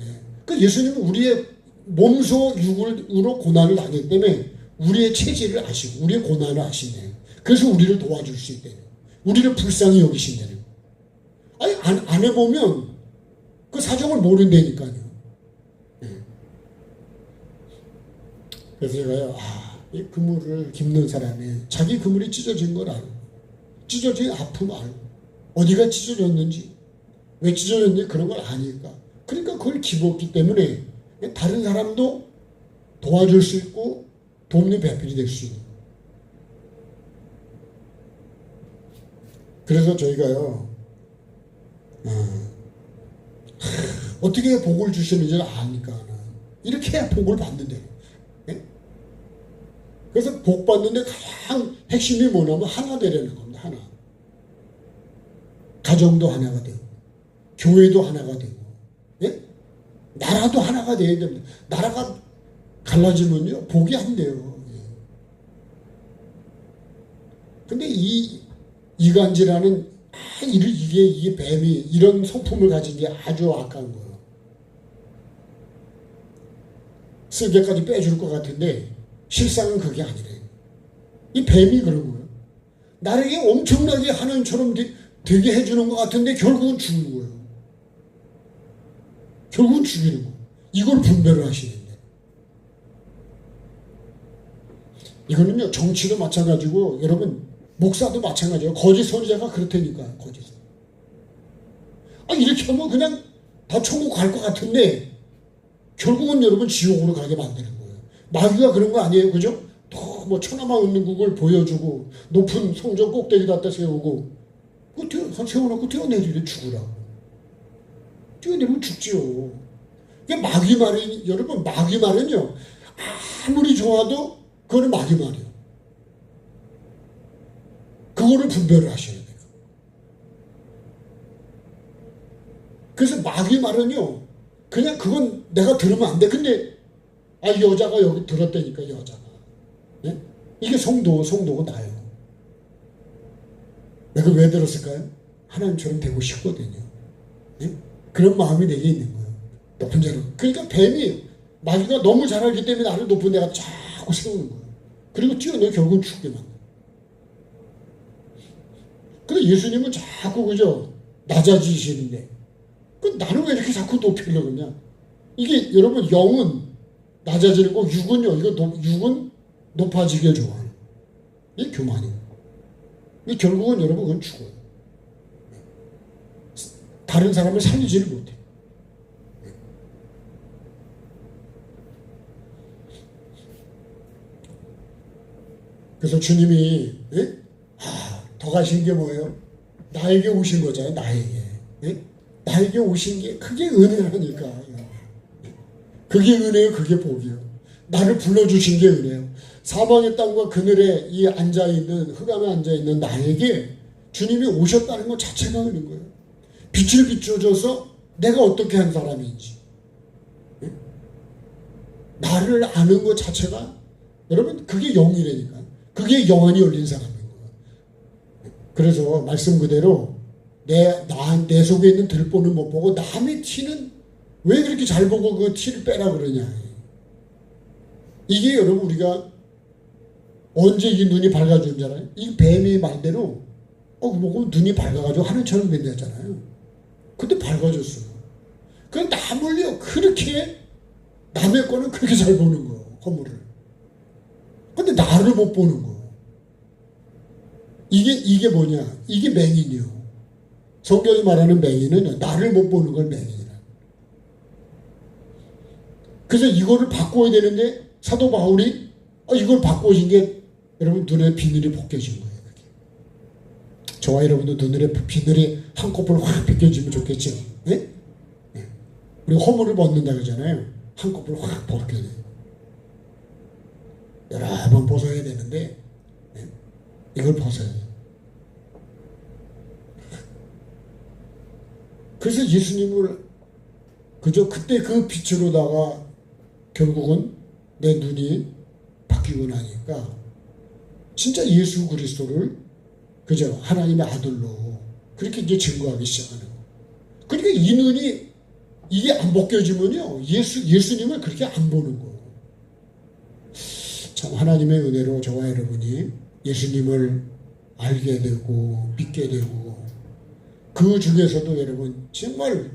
그 예수님은 우리의 몸소 육으로 고난을 당했기 때문에 우리의 체질을 아시고 우리의 고난을 아시네요. 그래서 우리를 도와줄 수 있대요. 우리를 불쌍히 여기신대요. 아니 안 해보면 그 사정을 모른다니까요. 그래서 제가요, 이 그물을 깁는 사람이 자기 그물이 찢어진 걸 알고, 찢어진 아픔 알고, 어디가 찢어졌는지, 왜 찢어졌는지 그런 걸 아니까. 그러니까 그걸 깁었기 때문에 다른 사람도 도와줄 수 있고 돕는 배필이 될 수 있는. 그래서 저희가요, 어떻게 복을 주시는지를 아니까. 이렇게 해야 복을 받는데요. 그래서 복 받는데 가장 핵심이 뭐냐면 하나 되려는 겁니다. 하나. 가정도 하나가 되고 교회도 하나가 되고 나라도 하나가 돼야 됩니다. 나라가 갈라지면요 복이 안 돼요. 근데 이 이간질하는 이게 뱀이 이런 성품을 가진 게 아주 악한 거예요. 쓸개까지 빼줄 것 같은데 실상은 그게 아니래요. 이 뱀이 그런 거예요. 나에게 엄청나게 하나님처럼 되게 해주는 것 같은데 결국은 죽는 거예요. 결국은 죽이는 거예요. 이걸 분별을 하시는데. 이거는요 정치도 마찬가지고 여러분 목사도 마찬가지예요. 거짓 선지자가 그렇다니까요. 거짓. 이렇게 하면 그냥 다 천국 갈 것 같은데 결국은 여러분 지옥으로 가게 만드는 거예요. 마귀가 그런 거 아니에요. 그죠? 더 뭐 천하만 웃는 국을 보여주고 높은 성전 꼭대기 갖다 세우고 세워놓고 뛰어내리래 죽으라고. 뛰어내리면 죽지요. 이게 마귀 말이 여러분 마귀 말은요 아무리 좋아도 그거는 마귀 말이에요. 그거를 분별을 하셔야 돼요. 그래서 마귀 말은요 그냥 그건 내가 들으면 안 돼. 근데 여자가 여기 들었다니까 여자가. 이게 성도가 나요. 내가 왜 들었을까요? 하나님처럼 되고 싶거든요. 그런 마음이 내게 있는 거예요. 높은 자로. 그러니까 뱀이 마귀가 너무 잘 알기 때문에 나를 높은 데가 자꾸 세우는 거예요. 그리고 뛰어내 결국은 죽게 만들어요. 근데 예수님은 자꾸 그죠 낮아지시는데 나는 왜 이렇게 자꾸 높이려고 그러냐. 이게 여러분 영은 낮아지는 거 육은요 육은 높아지게 좋아해요. 이게 교만이에요. 이 결국은 여러분 그건 죽어요. 다른 사람을 살리지를 못해요. 그래서 주님이 더 가신 게 뭐예요? 나에게 오신 거잖아요. 나에게. 나에게 오신 게 그게 은혜라니까. 그게 은혜예요. 그게 복이에요. 나를 불러주신 게 은혜예요. 사방의 땅과 그늘에 이 앉아있는 흑암에 앉아있는 나에게 주님이 오셨다는 것 자체가 은혜인 거예요. 빛을 비춰줘서 내가 어떻게 한 사람인지 나를 아는 것 자체가 여러분 그게 영이라니까. 그게 영안이 열린 사람인 거예요. 그래서 말씀 그대로 내 속에 있는 들보는 못 보고 남의 티는 왜 그렇게 잘 보고 그 티를 빼라 그러냐. 이게 여러분 우리가 언제 이 눈이 밝아진 줄 알아요? 이 뱀의 말대로 보고 눈이 밝아가지고 하늘처럼 된다잖아요. 근데 밝아졌어요. 그럼 남을요 그렇게 남의 거는 그렇게 잘 보는 거예요. 허물을. 근데 나를 못 보는 거예요. 이게 뭐냐? 이게 맹인이요. 성경이 말하는 맹인은 나를 못 보는 걸 맹인이라. 그래서 이거를 바꿔야 되는데 사도 바울이 이걸 바꿔진 게 여러분 눈에 비늘이 벗겨진 거예요. 그게. 저와 여러분도 눈에 비늘이 한꺼풀 확 벗겨지면 좋겠죠. 네? 네. 우리 허물을 벗는다 그러잖아요. 한꺼풀 확 벗겨야 돼요. 여러 번 벗어야 되는데 네? 이걸 벗어야 돼요. 그래서 예수님을 그저 그때 그 빛으로다가 결국은 내 눈이 바뀌고 나니까 진짜 예수 그리스도를 그저 하나님의 아들로 그렇게 이제 증거하기 시작하는 거예요. 그러니까 이 눈이 이게 안 벗겨지면요 예수님을 그렇게 안 보는 거예요. 참 하나님의 은혜로 저와 여러분이 예수님을 알게 되고 믿게 되고 그 중에서도 여러분 정말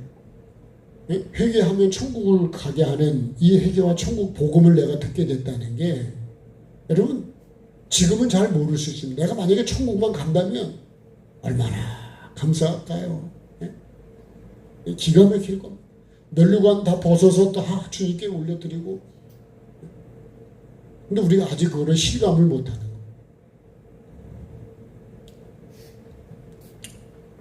회개하면 천국을 가게 하는 이 회개와 천국 복음을 내가 듣게 됐다는 게 여러분 지금은 잘 모를 수 있습니다. 내가 만약에 천국만 간다면 얼마나 감사할까요? 기가 막힐 겁니다. 면류관 다 벗어서 다 주님께 올려드리고 근데 우리가 아직 그거를 실감을 못하는 거예요.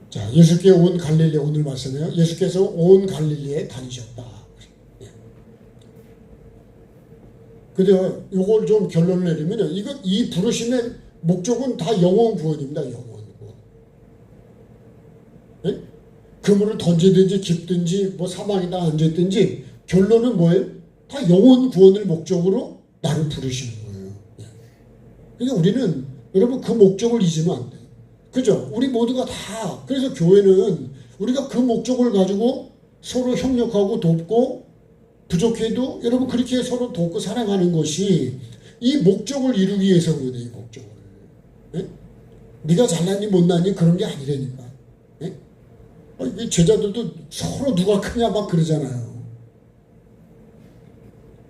자, 예수께 온 갈릴리 오늘 말씀이에요. 예수께서 온 갈릴리에 다니셨다. 근데 이걸 좀 결론을 내리면 이 부르심의 목적은 다 영혼 구원입니다. 영혼 구원. 네? 그물을 던지든지 깊든지 뭐 사망에다 앉았든지 결론은 뭐예요? 다 영혼 구원을 목적으로 나를 부르시는 거예요. 그러니까 우리는 여러분 그 목적을 잊으면 안 돼요. 그죠? 우리 모두가 다 그래서 교회는 우리가 그 목적을 가지고 서로 협력하고 돕고 부족해도 여러분 그렇게 서로 돕고 사랑하는 것이 이 목적을 이루기 위해서 그러네. 이 목적을. 네? 네가 잘났니 못났니 그런 게 아니라니까. 네? 제자들도 서로 누가 크냐 막 그러잖아요.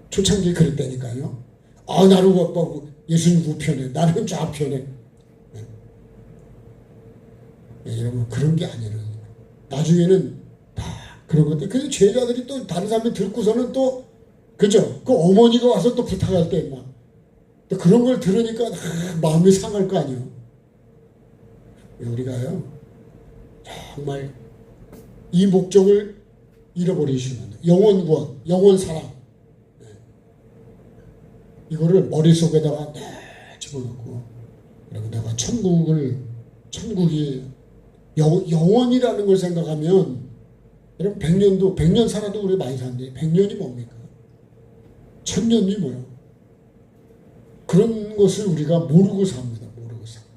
초창기에 그랬다니까요. 나를 갖고 예수님 우편에 나는 좌편에. 여러분 그런 게 아니라니까. 나중에는 다 그런 것들. 그래서 제자들이 또 다른 사람이 듣고서는 또 그죠? 그 어머니가 와서 또 부탁할 때 막 또 그런 걸 들으니까 마음이 상할 거 아니에요. 우리가요 정말 이 목적을 잃어버리시면 영혼 구원, 영혼 사랑 이거를 머릿속에다가 집어넣고 여러분 내가 천국이 영원이라는 걸 생각하면 여러분 100년 살아도 우리 많이 사는데 100년이 뭡니까? 1000년이 뭐예요? 그런 것을 우리가 모르고 삽니다. 모르고 삽니다.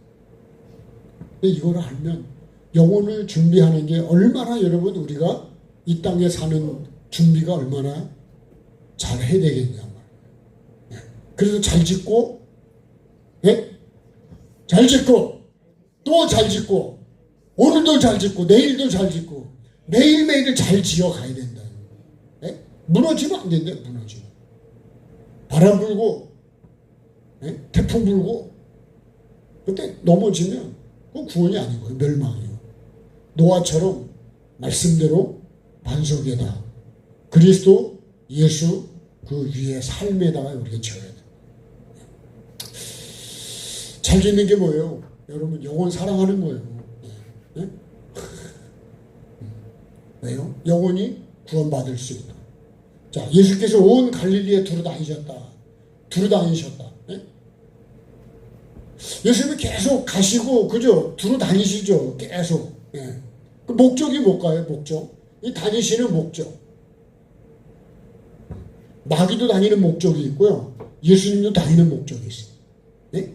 근데 이걸 알면 영혼을 준비하는 게 얼마나 여러분 우리가 이 땅에 사는 준비가 얼마나 잘 해야 되겠냐 말이에요. 그래서 잘 짓고 잘 짓고 또 잘 짓고 오늘도 잘 짓고 내일도 잘 짓고 매일매일 잘 지어가야 된다. 무너지면 안 된다. 무너지면 바람 불고 태풍 불고 그때 넘어지면 그건 구원이 아닌 거예요. 멸망이에요. 노아처럼 말씀대로 반석에다 그리스도 예수 그 위에 삶에다가 우리가 지어야 돼요. 살리는 게 뭐예요? 여러분, 영혼 사랑하는 거예요. 네? 왜요? 영혼이 구원받을 수 있다. 자, 예수께서 온 갈릴리에 두루 다니셨다. 네? 예수님이 계속 가시고, 그죠? 두루 다니시죠. 계속. 네. 그 목적이 뭘까요? 목적. 이 다니시는 목적. 마귀도 다니는 목적이 있고요. 예수님도 다니는 목적이 있어요. 네?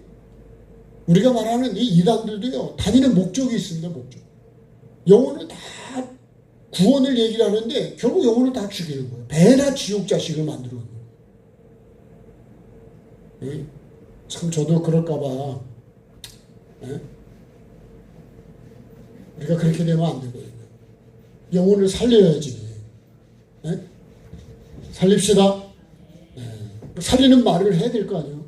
우리가 말하는 이 이단들도요, 다니는 목적이 있습니다. 목적. 영혼을 다 구원을 얘기를 하는데 결국 영혼을 다 죽이는 거예요. 배나 지옥 자식을 만들어 놓는 거예요. 네? 참 저도 그럴까봐 네? 우리가 그렇게 되면 안 되거든요. 영혼을 살려야지. 네? 살립시다. 네. 살리는 말을 해야 될 거 아니에요.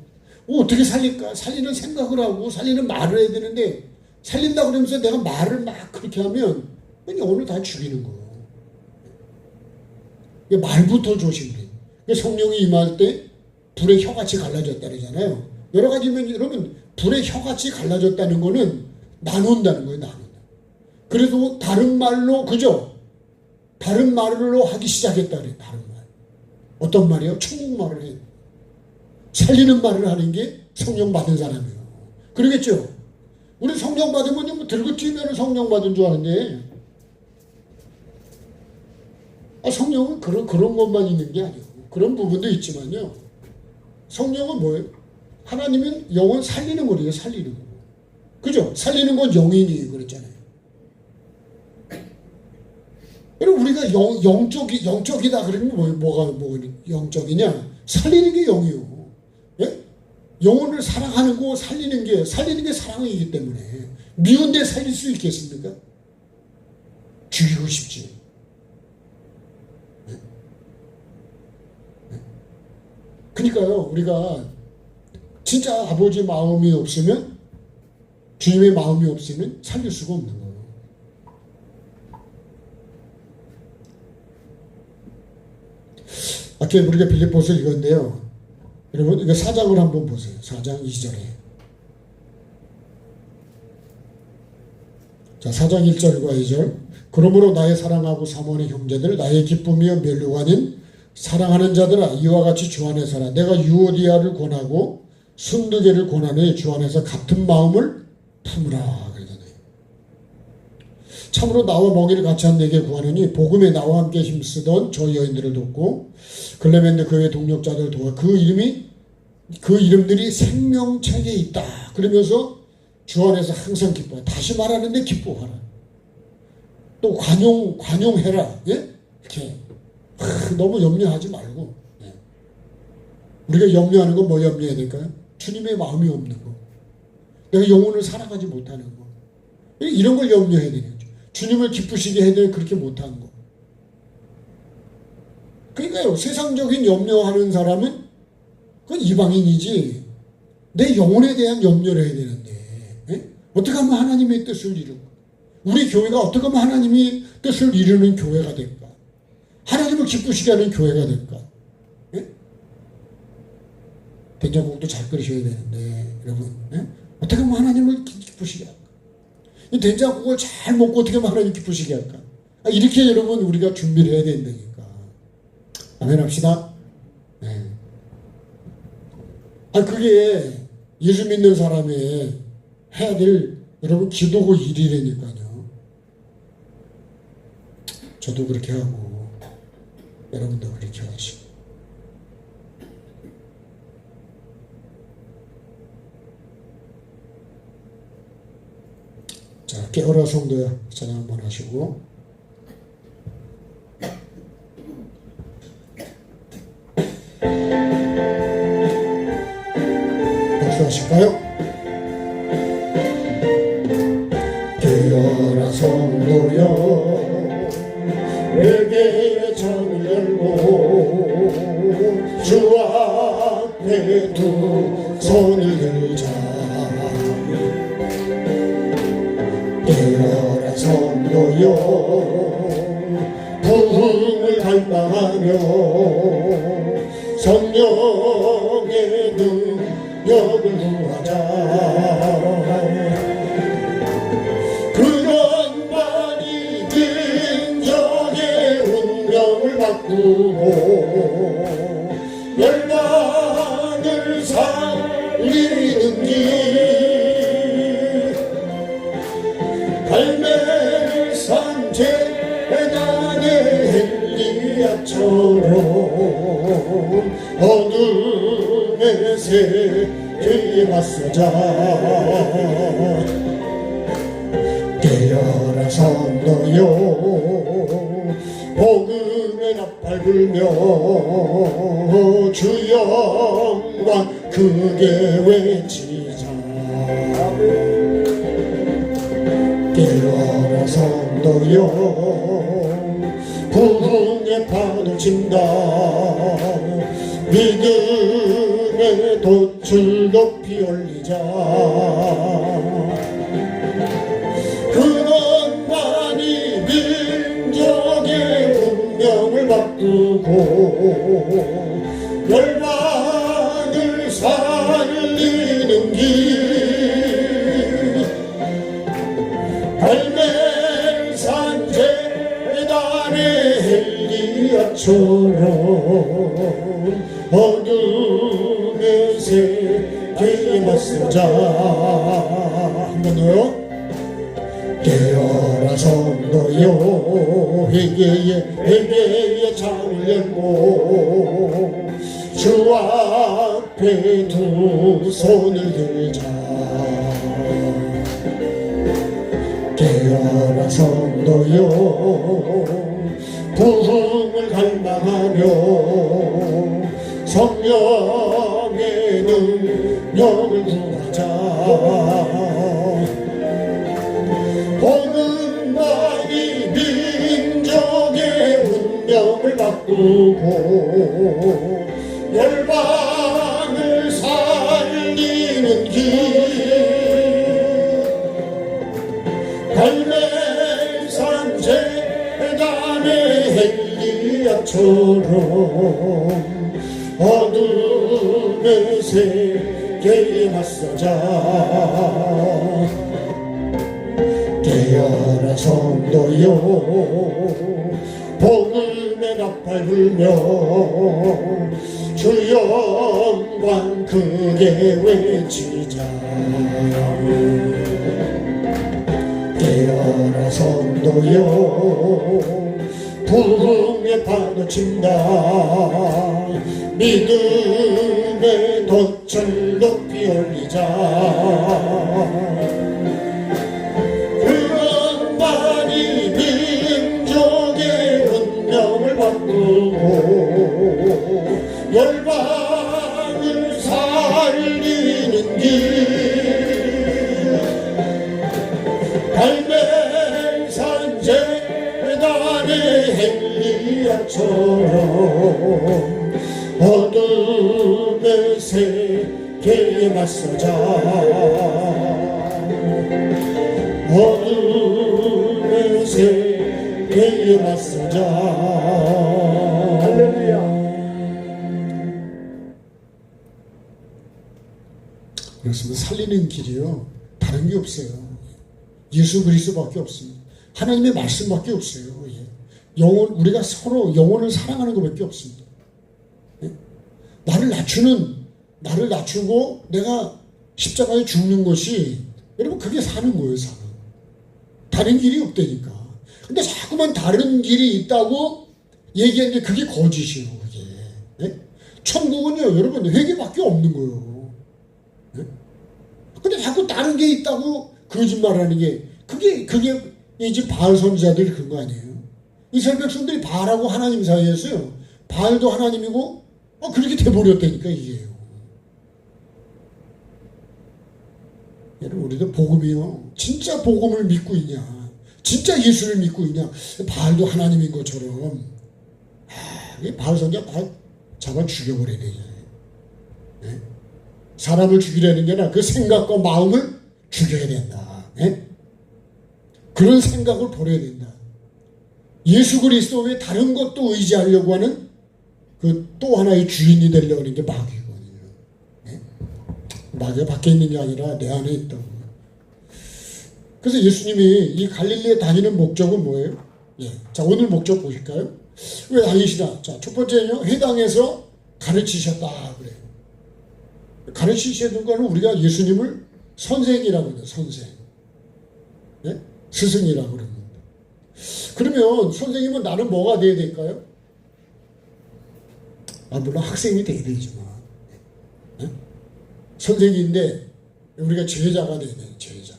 어떻게 살릴까? 살리는 생각을 하고 살리는 말을 해야 되는데 살린다 그러면서 내가 말을 막 그렇게 하면 영혼을 다 죽이는 거예요. 말부터 조심해. 성령이 임할 때 불의 혀같이 갈라졌다 그러잖아요. 여러 가지면 여러분 불의 혀같이 갈라졌다는 거는 나눈다는 거예요. 나눈다. 그래도 다른 말로 그죠? 다른 말로 하기 시작했다 그래요. 다른 말. 어떤 말이요? 천국말을 해요. 살리는 말을 하는 게 성령 받은 사람이에요. 그러겠죠? 우리 성령 받으면 뭐 들고 튀면 성령 받은 줄 아는데 성령은 그런 것만 있는 게 아니에요. 그런 부분도 있지만요. 성령은 뭐예요? 하나님은 영혼 살리는 거예요. 살리는 거. 그죠? 살리는 건 영인이에요. 그랬잖아요. 그럼 우리가 영적이다 그러면 뭐가 영적이냐? 살리는 게 영이요. 예? 영혼을 사랑하는 거 살리는 게 사랑이기 때문에 미운데 살릴 수 있겠습니까? 죽이고 싶지. 예? 예? 그러니까요, 우리가 진짜 아버지 마음이 없으면, 주님의 마음이 없으면 살릴 수가 없는 거예요. 아까 우리가 빌립보서 읽었는데요. 여러분 이거 4장을 한번 보세요. 4장 2절에. 자, 4장 1절과 2절. 그러므로 나의 사랑하고 사모하는 형제들, 나의 기쁨이여 면류가 아닌 사랑하는 자들아, 이와 같이 주 안에 살아. 내가 유오디아를 권하고 순두개를 권하니 주 안에서 같은 마음을 품으라. 그러잖아요. 참으로 나와 멍에를 같이 한 내게 구하느니 복음에 나와 함께 힘쓰던 저 여인들을 돕고 글레멘드 그의 동력자들을 도와 그 이름들이 생명책에 있다. 그러면서 주 안에서 항상 기뻐해. 다시 말하는데 기뻐하라. 또 관용해라. 예? 이렇게 너무 염려하지 말고. 예. 우리가 염려하는 건 뭐 염려해야 될까요? 주님의 마음이 없는 거. 내가 영혼을 사랑하지 못하는 거. 이런 걸 염려해야 되는 거죠. 주님을 기쁘시게 해야 되는 그렇게 못하는 거. 그러니까요, 세상적인 염려하는 사람은 그건 이방인이지 내 영혼에 대한 염려를 해야 되는데 예? 어떻게 하면 하나님의 뜻을 이루고 우리 교회가 어떻게 하면 하나님의 뜻을 이루는 교회가 될까? 하나님을 기쁘시게 하는 교회가 될까? 예? 된장국도 잘 끓이셔야 되는데 여러분 예? 어떻게 하면 하나님을 기쁘시게 할까? 이 된장국을 잘 먹고 어떻게 하면 하나님 기쁘시게 할까? 이렇게 여러분 우리가 준비를 해야 된다니까. 아멘 합시다. 네. 그게 예수 믿는 사람의 해야 될 여러분 기도고 일이라니까요. 저도 그렇게 하고 여러분도 그렇게 하시고. 자, 깨어라 성도야 찬양 한번 하시고. 하실까요? 깨어라 성도여 내게 창을 열고 주 앞에 두 손을 들자. 깨어라 성도여 부흥을 갈망하며 성령의 능력을 구하자. 바꾸고 열방을 살리는 길 갈멜산 제단의 엘리야처럼 어둠의 세계에 맞서자 깨어라 성도여 복음의 나팔 불며 주 영광 크게 외치자 깨어라 성도여 부흥의 파도 친다 믿음의 돛을 높이 올리자 그것만이 민족의 운명을 바꾸고 열방을 살리는 길 갈멜산 제단의 엘리야처럼 어둠의 세계에 맞서자 한 번 더요 깨어라 성도여 회개의 창을 열고 주 앞에 두 손을 들자 깨어라 성도여 부흥을 갈망하며 성령의 능력을 구하자 복음만이 민족의 운명을 바꾸고 열방을 살리는 길 갈멜산 제단의 엘리야처럼 어둠의 세계에 맞서자 깨어라 성도여 복음의 나팔 불며 주 영광 크게 외치자 깨어라 성도여 부흥의 파도 친다 믿음의 돛을 높이 올리자 열방을 살리는 길 갈멜산 제단의 엘리야처럼 어둠의 세계에 맞서자 어둠의 세계에 맞서자 그렇습니다. 살리는 길이요 다른 게 없어요. 예수 그리스도밖에 없습니다. 하나님의 말씀밖에 없어요. 우리가 서로 영혼을 사랑하는 것밖에 없습니다. 나를 낮추고 내가 십자가에 죽는 것이 여러분 그게 사는 거예요. 사는 다른 길이 없다니까. 근데 자꾸만 다른 길이 있다고 얘기하는 게 그게 거짓이에요. 그게. 천국은요 여러분 회개밖에 없는 거예요. 근데 자꾸 다른 게 있다고 거짓말하는 게 그게 이제 바알 선지자들이 그런 거 아니에요. 이스라엘 백성들이 바알하고 하나님 사이였어요. 바알도 하나님이고 그렇게 돼버렸다니까 이게요. 여러분 우리도 복음이요 진짜 복음을 믿고 있냐 진짜 예수를 믿고 있냐 바알도 하나님인 것처럼 바알 선지자 잡아 죽여버려야 돼. 사람을 죽이려는 게 아니라 그 생각과 마음을 죽여야 된다. 그런 생각을 버려야 된다. 예수 그리스도 외에 다른 것도 의지하려고 하는 그 또 하나의 주인이 되려고 하는 게 마귀거든요. 마귀가 밖에 있는 게 아니라 내 안에 있다고. 그래서 예수님이 이 갈릴리에 다니는 목적은 뭐예요? 자, 오늘 목적 보실까요? 왜 아니시나? 자, 첫 번째는요, 회당에서 가르치셨다 그래요. 가르치시는 거는 우리가 예수님을 선생이라고 해요. 선생. 네? 스승이라고 그럽니다. 그러면 선생님은 나는 뭐가 돼야 될까요? 물론 학생이 돼야 되지만, 네? 선생인데 우리가 제자가 돼야 돼요. 제자.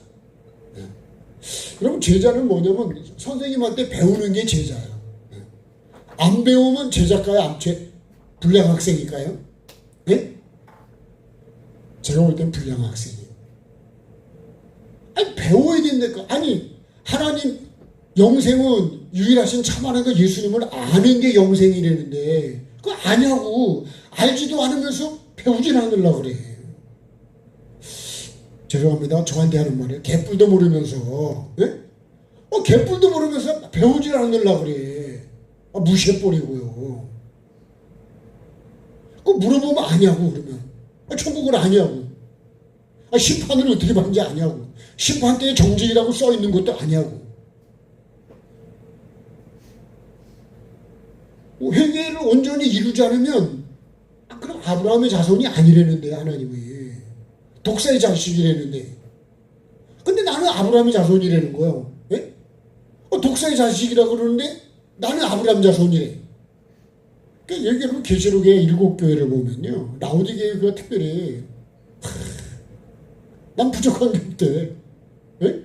네? 그럼 제자는 뭐냐면 선생님한테 배우는 게 제자예요. 네? 안 배우면 제자일까요? 불량 학생일까요? 네? 제가 볼 땐 불량 학생이에요. 아니 배워야 된다니까. 아니 하나님 영생은 유일하신 참 하나님 예수님을 아는 게 영생이라는데 그거 아냐고. 알지도 않으면서 배우진 않으려고 그래. 죄송합니다. 저한테 하는 말이에요. 개뿔도 모르면서 개뿔도 모르면서 배우질 않으려고 그래. 무시해버리고요. 그거 물어보면 아냐고 그러면. 천국을 아냐고. 심판을 어떻게 받는지 아냐고. 심판 때에 정직이라고 써있는 것도 아냐고. 회개를 온전히 이루지 않으면 그럼 아브라함의 자손이 아니라는데 하나님이. 독사의 자식이라는데. 근데 나는 아브라함의 자손이라는 거예요. 예? 독사의 자식이라고 그러는데 나는 아브라함 자손이래. 그러니까 여러분 계시록의 7교회를 보면요. 라오디게가 특별히 난 부족한 게 없대. 예?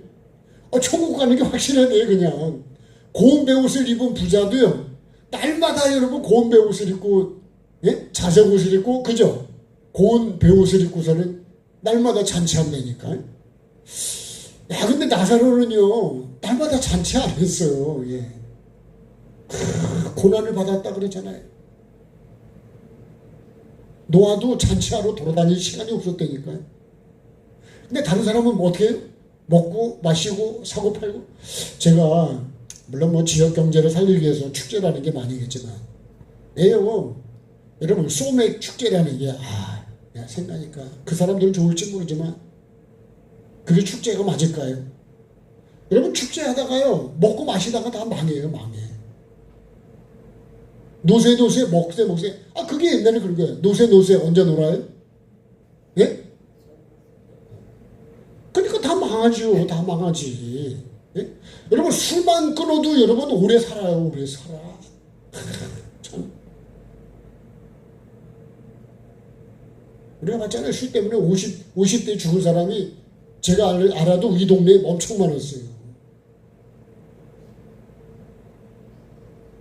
천국 가는 게 확실하네 그냥. 고운 배옷을 입은 부자도요. 날마다 여러분 고운 배옷을 입고 자색 옷을 입고 그죠? 고운 배옷을 입고서는 날마다 잔치한다니까. 야 근데 나사로는요 날마다 잔치 안 했어요. 예. 고난을 받았다 그랬잖아요. 노아도 잔치하러 돌아다닐 시간이 없었다니까요. 근데 다른 사람은 어떻게 해요? 먹고 마시고 사고 팔고. 제가 물론 뭐 지역 경제를 살리기 위해서 축제라는 게 많이겠지만 여러분 소맥 축제라는 게 생각하니까 그 사람들은 좋을지 모르지만 그게 축제가 맞을까요? 여러분 축제하다가요 먹고 마시다가 다 망해요. 망해. 노세 먹세 그게 옛날에 그런 거예요. 노세 언제 놀아요? 예? 그러니까 다 망하죠. 다 망하지. 예? 여러분 술만 끊어도 여러분 오래 살아요. 오래 살아. 참. 우리가 봤잖아요. 술 때문에 50대 죽은 사람이 제가 알아도 이 동네에 엄청 많았어요.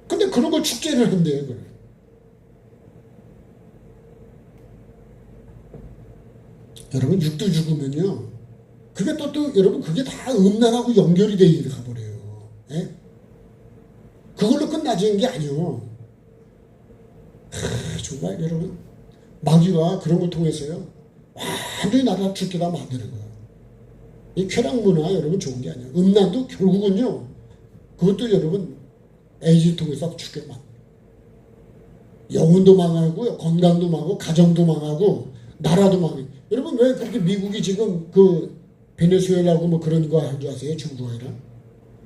근데 그런 걸 축제를 한대요. 그걸. 여러분 육도 죽으면요. 그게 또 여러분 그게 다 음란하고 연결이 돼 가버려요. 예? 그걸로 끝나지는 게 아니요. 정말 여러분 마귀가 그런 걸 통해서요. 완전히 나라 죽게 다 만드는 거예요. 이 쾌락 문화 여러분 좋은 게 아니에요. 음란도 결국은요. 그것도 여러분 에이즈를 통해서 죽게 만들어요. 영혼도 망하고요. 건강도 망하고 가정도 망하고 나라도 망해요. 여러분 왜 그렇게 미국이 지금 그 베네수엘라고 뭐 그런 거 한 줄 아세요? 중국 아니라?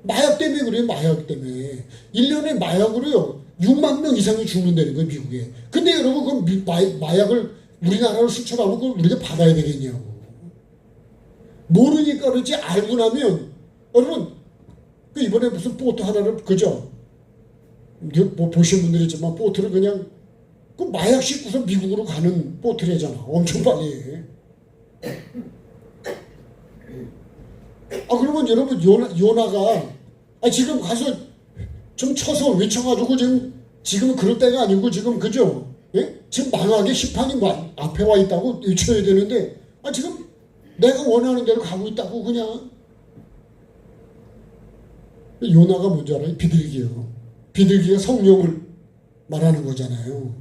마약 때문에 그래요. 마약 때문에. 1년에 마약으로요. 6만 명 이상이 죽는다는 거예요. 미국에. 근데 여러분 그 마약을 우리나라로 수출하고 그걸 우리가 받아야 되겠냐고. 모르니까 그렇지 알고 나면 여러분 그 이번에 무슨 보트 하나를 그죠? 뭐 보신 분들이 있지만 보트를 그냥 그 마약 싣고서 미국으로 가는 보트래잖아. 엄청 빨리. 그러면 여러분 요나가 지금 가서 좀 쳐서 외쳐가지고 지금 그럴 때가 아니고 지금 그죠? 예? 지금 망하게 심판이 앞에 와 있다고 외쳐야 되는데 지금 내가 원하는 대로 가고 있다고 그냥. 요나가 뭔지 알아요? 비둘기예요. 비둘기가 성령을 말하는 거잖아요.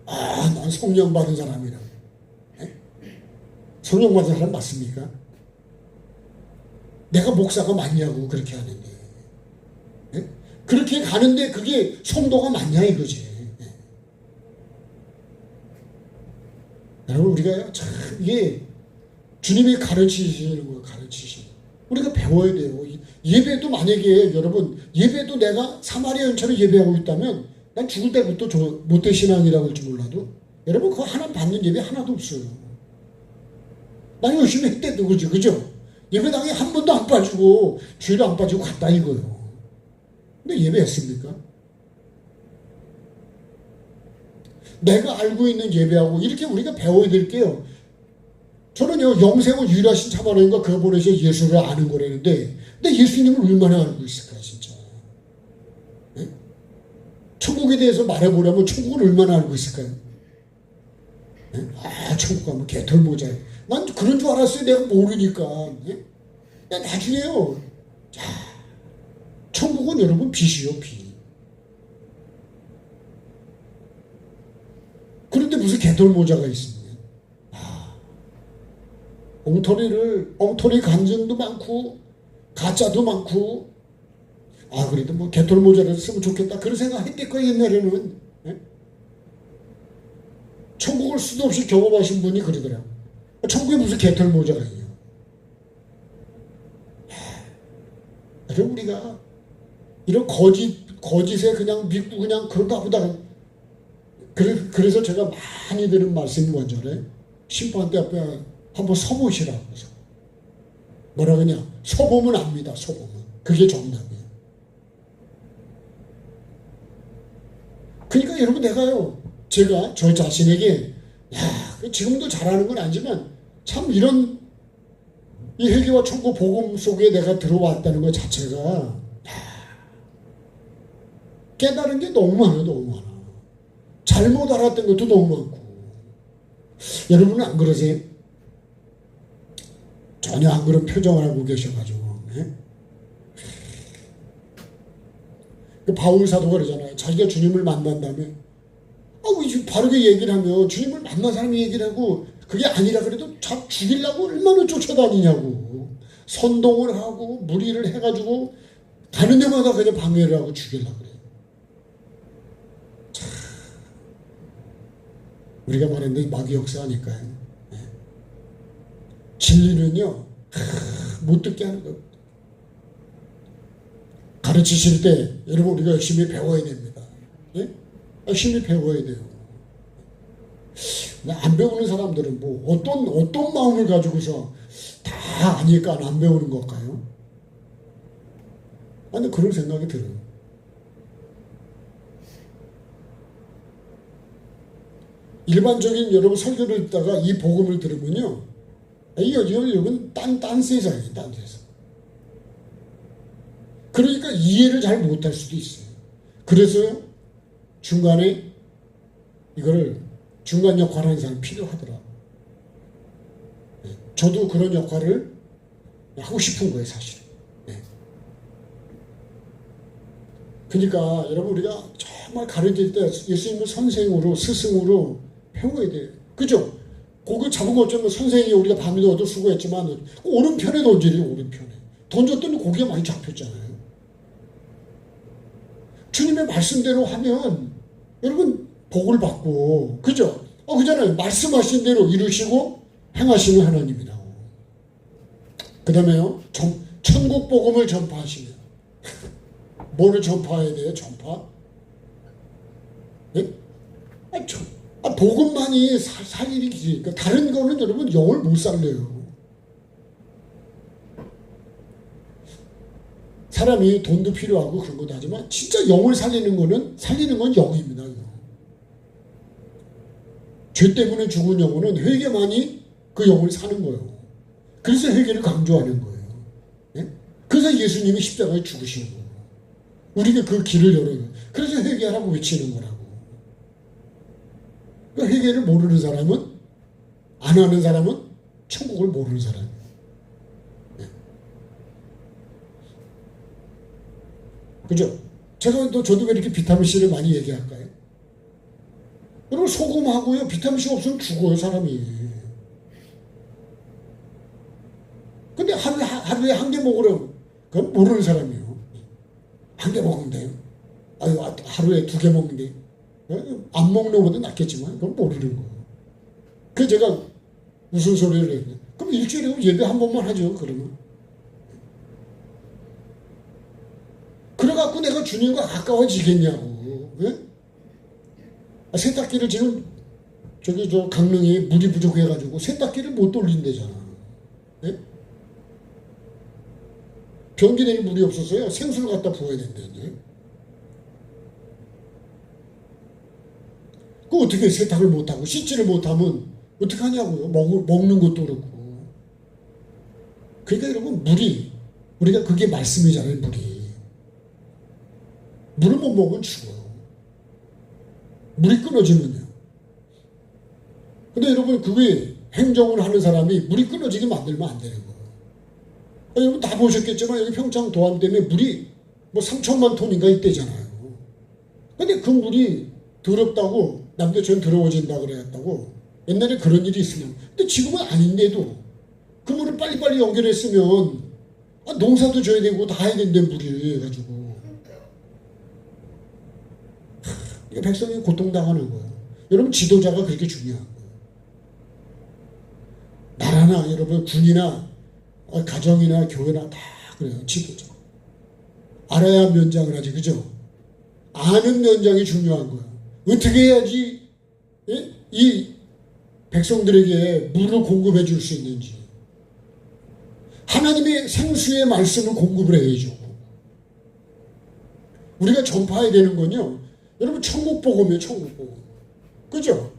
난 성령 받은 사람이라. 예? 성령 받은 사람 맞습니까? 내가 목사가 맞냐고 그렇게 하는데. 예? 그렇게 가는데 그게 성도가 맞냐 이거지. 예. 여러분 우리가 참 이게 주님이 가르치시는 거예요. 가르치시는. 우리가 배워야 돼요. 예배도 만약에 여러분 예배도 내가 사마리아인처럼 예배하고 있다면 난 죽을 때부터 모태신앙이라고 할지 몰라도 여러분 그거 하나 받는 예배 하나도 없어요. 난 열심히 했대도 그죠? 예배당에 한 번도 안 빠지고 주일에 안 빠지고 갔다 이거요. 근데 예배했습니까? 내가 알고 있는 예배하고 이렇게 우리가 배워야 될 게요. 저는요 영생을 유일하신 참하나님과 그 보내신 예수를 아는 거라는데 근데 예수님을 얼마나 알고 있을까 진짜. 네? 천국에 대해서 말해보려면 천국을 얼마나 알고 있을까요? 네? 아 천국 가면 개털모자. 난 그런 줄 알았어요. 내가 모르니까. 네? 나중에요. 자, 천국은 여러분 빛이요 빛. 그런데 무슨 개털모자가 있습니까? 엉터리 간증도 많고 가짜도 많고 그래도 뭐 개털모자를 쓰면 좋겠다 그런 생각 했을 거예요 옛날에는. 예? 천국을 수도 없이 경험하신 분이 그러더라고요. 천국에 무슨 개털모자가 있냐. 그럼 우리가 이런 거짓에 그냥 믿고 그냥 그러다 보다가 그래서 제가 많이 들은 말씀이 먼저래 심판대 앞에 한번 서보시라고 해서 뭐라 그러냐 서보면 압니다. 서보면 그게 정답이에요. 그러니까 여러분 제가 저 자신에게 지금도 잘하는 건 아니지만 참 이런 이 회개와 천국 복음 속에 내가 들어왔다는 것 자체가 깨달은 게 너무 많아. 잘못 알았던 것도 너무 많고. 여러분은 안 그러세요? 전혀 안 그런 표정을 하고 계셔가지고. 네? 바울 사도가 그러잖아요. 자기가 주님을 만난 다음에 바르게 얘기를 하면 주님을 만난 사람이 얘기를 하고 그게 아니라 그래도 죽이려고 얼마나 쫓아다니냐고. 선동을 하고 무리를 해가지고 가는 데마다 그냥 방해를 하고 죽이려고 그래요. 참, 우리가 말했는데 마귀 역사하니까요. 네. 진리는요 못 듣게 하는 것. 가르치실 때 여러분 우리가 열심히 배워야 됩니다. 네? 열심히 배워야 돼요. 안 배우는 사람들은 뭐 어떤 마음을 가지고서 다 아니까 안 배우는 걸까요? 근데 그런 생각이 들어요. 일반적인 여러분 설교를 듣다가 이 복음을 들으면요, 이건 딴 세상이에요, 딴 세상. 그러니까 이해를 잘 못할 수도 있어요. 그래서 중간에 이거를 중간 역할을 하는 사람이 필요하더라. 저도 그런 역할을 하고 싶은 거예요, 사실. 그러니까 여러분 우리가 정말 가르칠 때 예수님을 선생으로 스승으로 배워야 돼요. 그죠? 고기 잡은 거 어쩌면 선생이 우리가 밤에도 얻어 수고했지만 오른편에 던지래요. 오른편에. 던졌더니 고기가 많이 잡혔잖아요. 주님의 말씀대로 하면 여러분 복을 받고 그죠? 그잖아요. 말씀하신 대로 이루시고 행하시는 하나님이라고. 그 다음에요. 천국 복음을 전파하시면 뭐를 전파해야 돼요? 전파? 네? 복음만이 살리는 길이니까 다른 거는 여러분 영을 못 살려요. 사람이 돈도 필요하고 그런 것도 하지만 진짜 영을 살리는 건 영입니다. 죄 때문에 죽은 영혼은 회개만이 그 영을 사는 거예요. 그래서 회개를 강조하는 거예요. 네? 그래서 예수님이 십자가에 죽으신 거예요. 우리가 그 길을 열어요. 그래서 회개하라고 외치는 거라고. 그러니까 회개를 모르는 사람은, 안 하는 사람은 천국을 모르는 사람이에요. 네. 그죠? 저도 왜 이렇게 비타민C를 많이 얘기할까요? 여러분 소금하고요 비타민C 없으면 죽어요 사람이. 근데 하루에 한 개 먹으라고 그건 모르는 사람이에요. 한 개 먹으면 돼요. 하루에 2개 먹는 게 안 먹는 것보다 낫겠지만 그건 모르는 거예요. 그래서 제가 무슨 소리를 해요. 그럼 일주일에 예배 한 번만 하죠. 그러면 갖고 내가 주님과 가까워지겠냐고. 예? 세탁기를 지금 저기 저 강릉이 물이 부족해가지고 세탁기를 못 돌린대잖아. 예? 변기 내에 물이 없어서요 생수를 갖다 부어야 된다는데. 그 어떻게 세탁을 못하고 씻지를 못하면 어떻게 하냐고요. 먹는 것도 그렇고. 그러니까 여러분 물이 우리가 그게 말씀이잖아요. 물을 못 먹으면 죽어요. 물이 끊어지면요. 근데 여러분 그게 행정을 하는 사람이 물이 끊어지게 만들면 안 되는 거예요. 여러분 다 보셨겠지만 여기 평창 도암 때문에 물이 뭐 3천만 톤인가 있대잖아요. 근데 그 물이 더럽다고 남대천 더러워진다 그랬다고 옛날에 그런 일이 있으면. 근데 지금은 아닌데도 그 물을 빨리빨리 연결했으면 농사도 져야 되고 다 해야 된다는 물이 해가지고 이게 백성이 고통당하는 거예요. 여러분 지도자가 그렇게 중요한 거예요. 나라나 여러분 군이나 가정이나 교회나 다 그래요. 지도자. 알아야 면장을 하지. 그죠? 아는 면장이 중요한 거예요. 어떻게 해야지 이 백성들에게 물을 공급해 줄 수 있는지. 하나님의 생수의 말씀을 공급을 해야죠. 우리가 전파해야 되는 건요. 여러분 천국 복음이에요. 천국 복음. 그죠?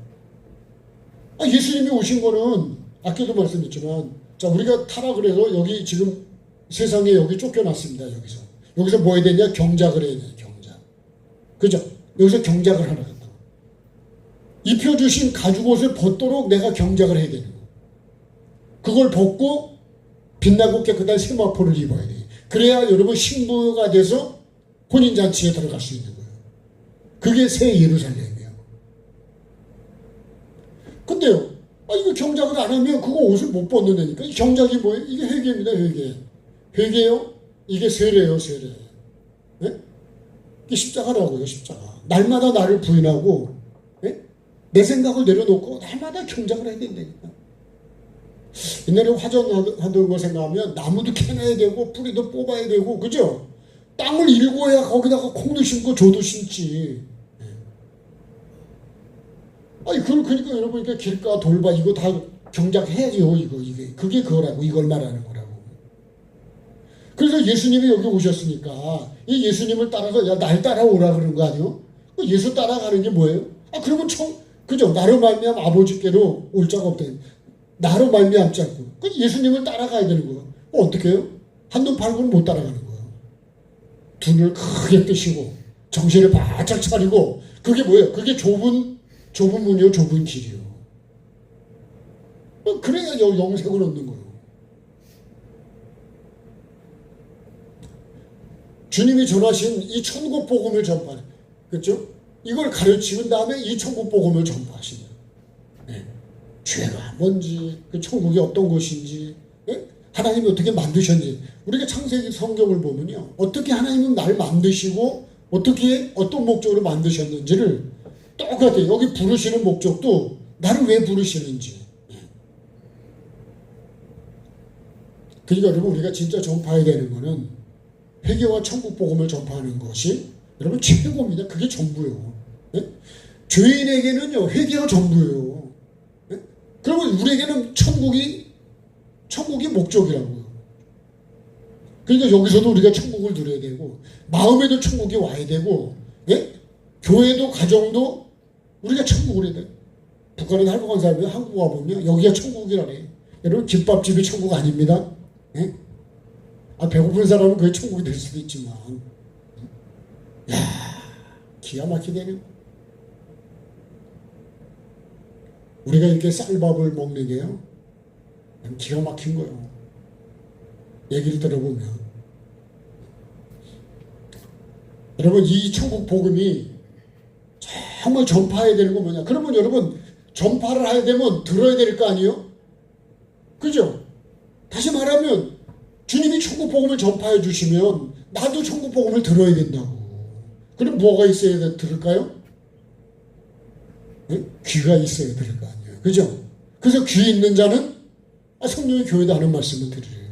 예수님이 오신 거는 아까도 말씀드렸지만 자 우리가 타락을 해서 여기 지금 세상에 여기 쫓겨났습니다. 여기서 뭐 해야 되냐? 경작을 해야 돼요. 경작. 그죠? 여기서 경작을 하라. 입혀주신 가죽옷을 벗도록 내가 경작을 해야 되는 거예요. 그걸 벗고 빛나고 깨끗한 세마포를 입어야 돼요. 그래야 여러분 신부가 돼서 혼인잔치에 들어갈 수 있는 거예요. 그게 새 예루살렘이에요. 근데요, 이거 경작을 안 하면 그거 옷을 못 벗는다니까. 이 경작이 뭐예요? 이게 회개입니다. 회개요? 이게 세례예요. 세례. 네? 이게 십자가라고요. 십자가. 날마다 나를 부인하고 내 생각을 내려놓고 날마다 경작을 해야 된다니까. 옛날에 화전하던 거 생각하면 나무도 캐내야 되고 뿌리도 뽑아야 되고 그죠? 땅을 일궈야 거기다가 콩도 심고 조도 심지. 그러니까 여러분 길가 돌바 이거 다 경작해야죠. 이게 그게 그거라고. 이걸 말하는 거라고. 그래서 예수님이 여기 오셨으니까 이 예수님을 따라서 야 날 따라오라 그런 거 아니요? 예수 따라가는 게 뭐예요? 그러면 그죠? 나로 말미암 아버지께로 올 자가 없다. 나로 말미암지 않고. 예수님을 따라가야 되는 거예요. 어떻게 해요? 한눈 팔고는 못 따라가는 거예요. 두 눈을 크게 뜨시고 정신을 바짝 차리고 그게 뭐예요? 그게 좁은 문이요. 좁은 길이요. 그래야 영생을 얻는 거예요. 주님이 전하신 이 천국 복음을 전파해. 그렇죠? 이걸 가르치는 다음에 이 천국 복음을 전파하시는 거예요. 죄가 뭔지, 그 천국이 어떤 곳인지, 하나님이 어떻게 만드셨는지. 우리가 창세기 성경을 보면요, 어떻게 하나님은 날 만드시고 어떻게 어떤 목적으로 만드셨는지를 똑같아요. 여기 부르시는 목적도 나를 왜 부르시는지. 그러니까 여러분 우리가 진짜 전파해야 되는 거는 회개와 천국 복음을 전파하는 것이 여러분 최고입니다. 그게 전부예요. 죄인에게는요 회개가 전부예요. 그러면 우리에게는 천국이 목적이라고요. 그러니까 여기서도 우리가 천국을 누려야 되고 마음에도 천국이 와야 되고 교회도 가정도 우리가 천국을 해야 돼요. 북한에 할복한 사람이 한국 와보면 여기가 천국이라네. 여러분 김밥집이 천국 아닙니다. 배고픈 사람은 그게 천국이 될 수도 있지만 기가 막히대요. 우리가 이렇게 쌀밥을 먹는 게요 기가 막힌 거예요. 얘기를 들어보면 여러분 이 천국 복음이 정말 전파해야 되는 건 뭐냐. 그러면 여러분 전파를 해야 되면 들어야 될 거 아니에요? 그죠? 다시 말하면 주님이 천국 복음을 전파해 주시면 나도 천국 복음을 들어야 된다고. 그럼 뭐가 있어야 들을까요? 귀가 있어야 들을 거 아니에요. 그죠? 그래서 귀 있는 자는 성령의 교회도 하는 말씀을 들으래요.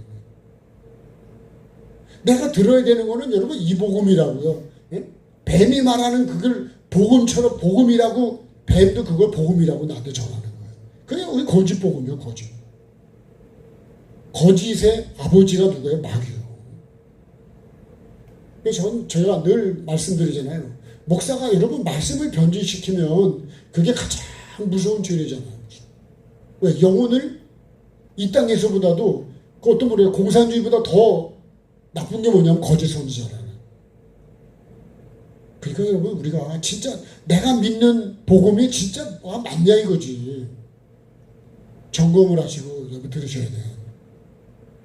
내가 들어야 되는 거는 여러분 이 복음이라고요. 예? 뱀이 말하는 그걸 복음처럼 복음이라고, 뱀도 그걸 복음이라고 나한테 전하는 거예요. 그냥 우리 거짓 복음이요, 거짓. 거짓의 아버지가 누구예요? 마귀요. 그래서 제가 늘 말씀드리잖아요. 목사가 여러분 말씀을 변질시키면 그게 가장 무서운 죄잖아요. 왜? 영혼을 이 땅에서보다도, 그것도 뭐래요? 공산주의보다 더 나쁜 게 뭐냐면 거짓 선지자라는. 그러니까 여러분 우리가 진짜 내가 믿는 복음이 진짜 맞냐 이거지. 점검을 하시고 여러분 들으셔야 돼요.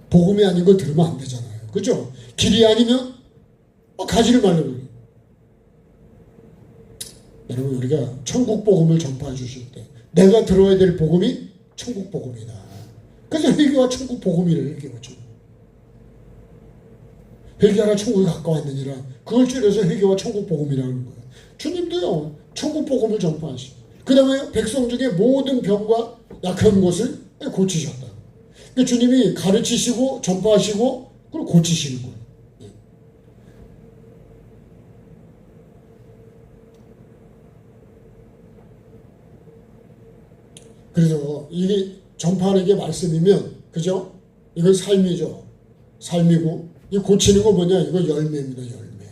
복음이 아닌 걸 들으면 안 되잖아요. 그죠? 길이 아니면 가지를 말라고. 여러분 우리가 천국 복음을 전파해 주실 때 내가 들어야 될 복음이 천국 복음이다. 그래서 회개와 천국 복음이래요. 회개와 천국. 회개하라 천국이 가까웠느니라. 그걸 줄여서 회개와 천국 복음이라는 거예요. 주님도요 천국 복음을 전파하시고, 그 다음에 백성 중에 모든 병과 약한 것을 고치셨다. 그러니까 주님이 가르치시고 전파하시고 그걸 고치시는 거예요. 그래서 이게 전파하는 게 말씀이면, 그죠? 이건 삶이죠. 삶이고, 이 고치는 거 뭐냐? 이거 열매입니다, 열매.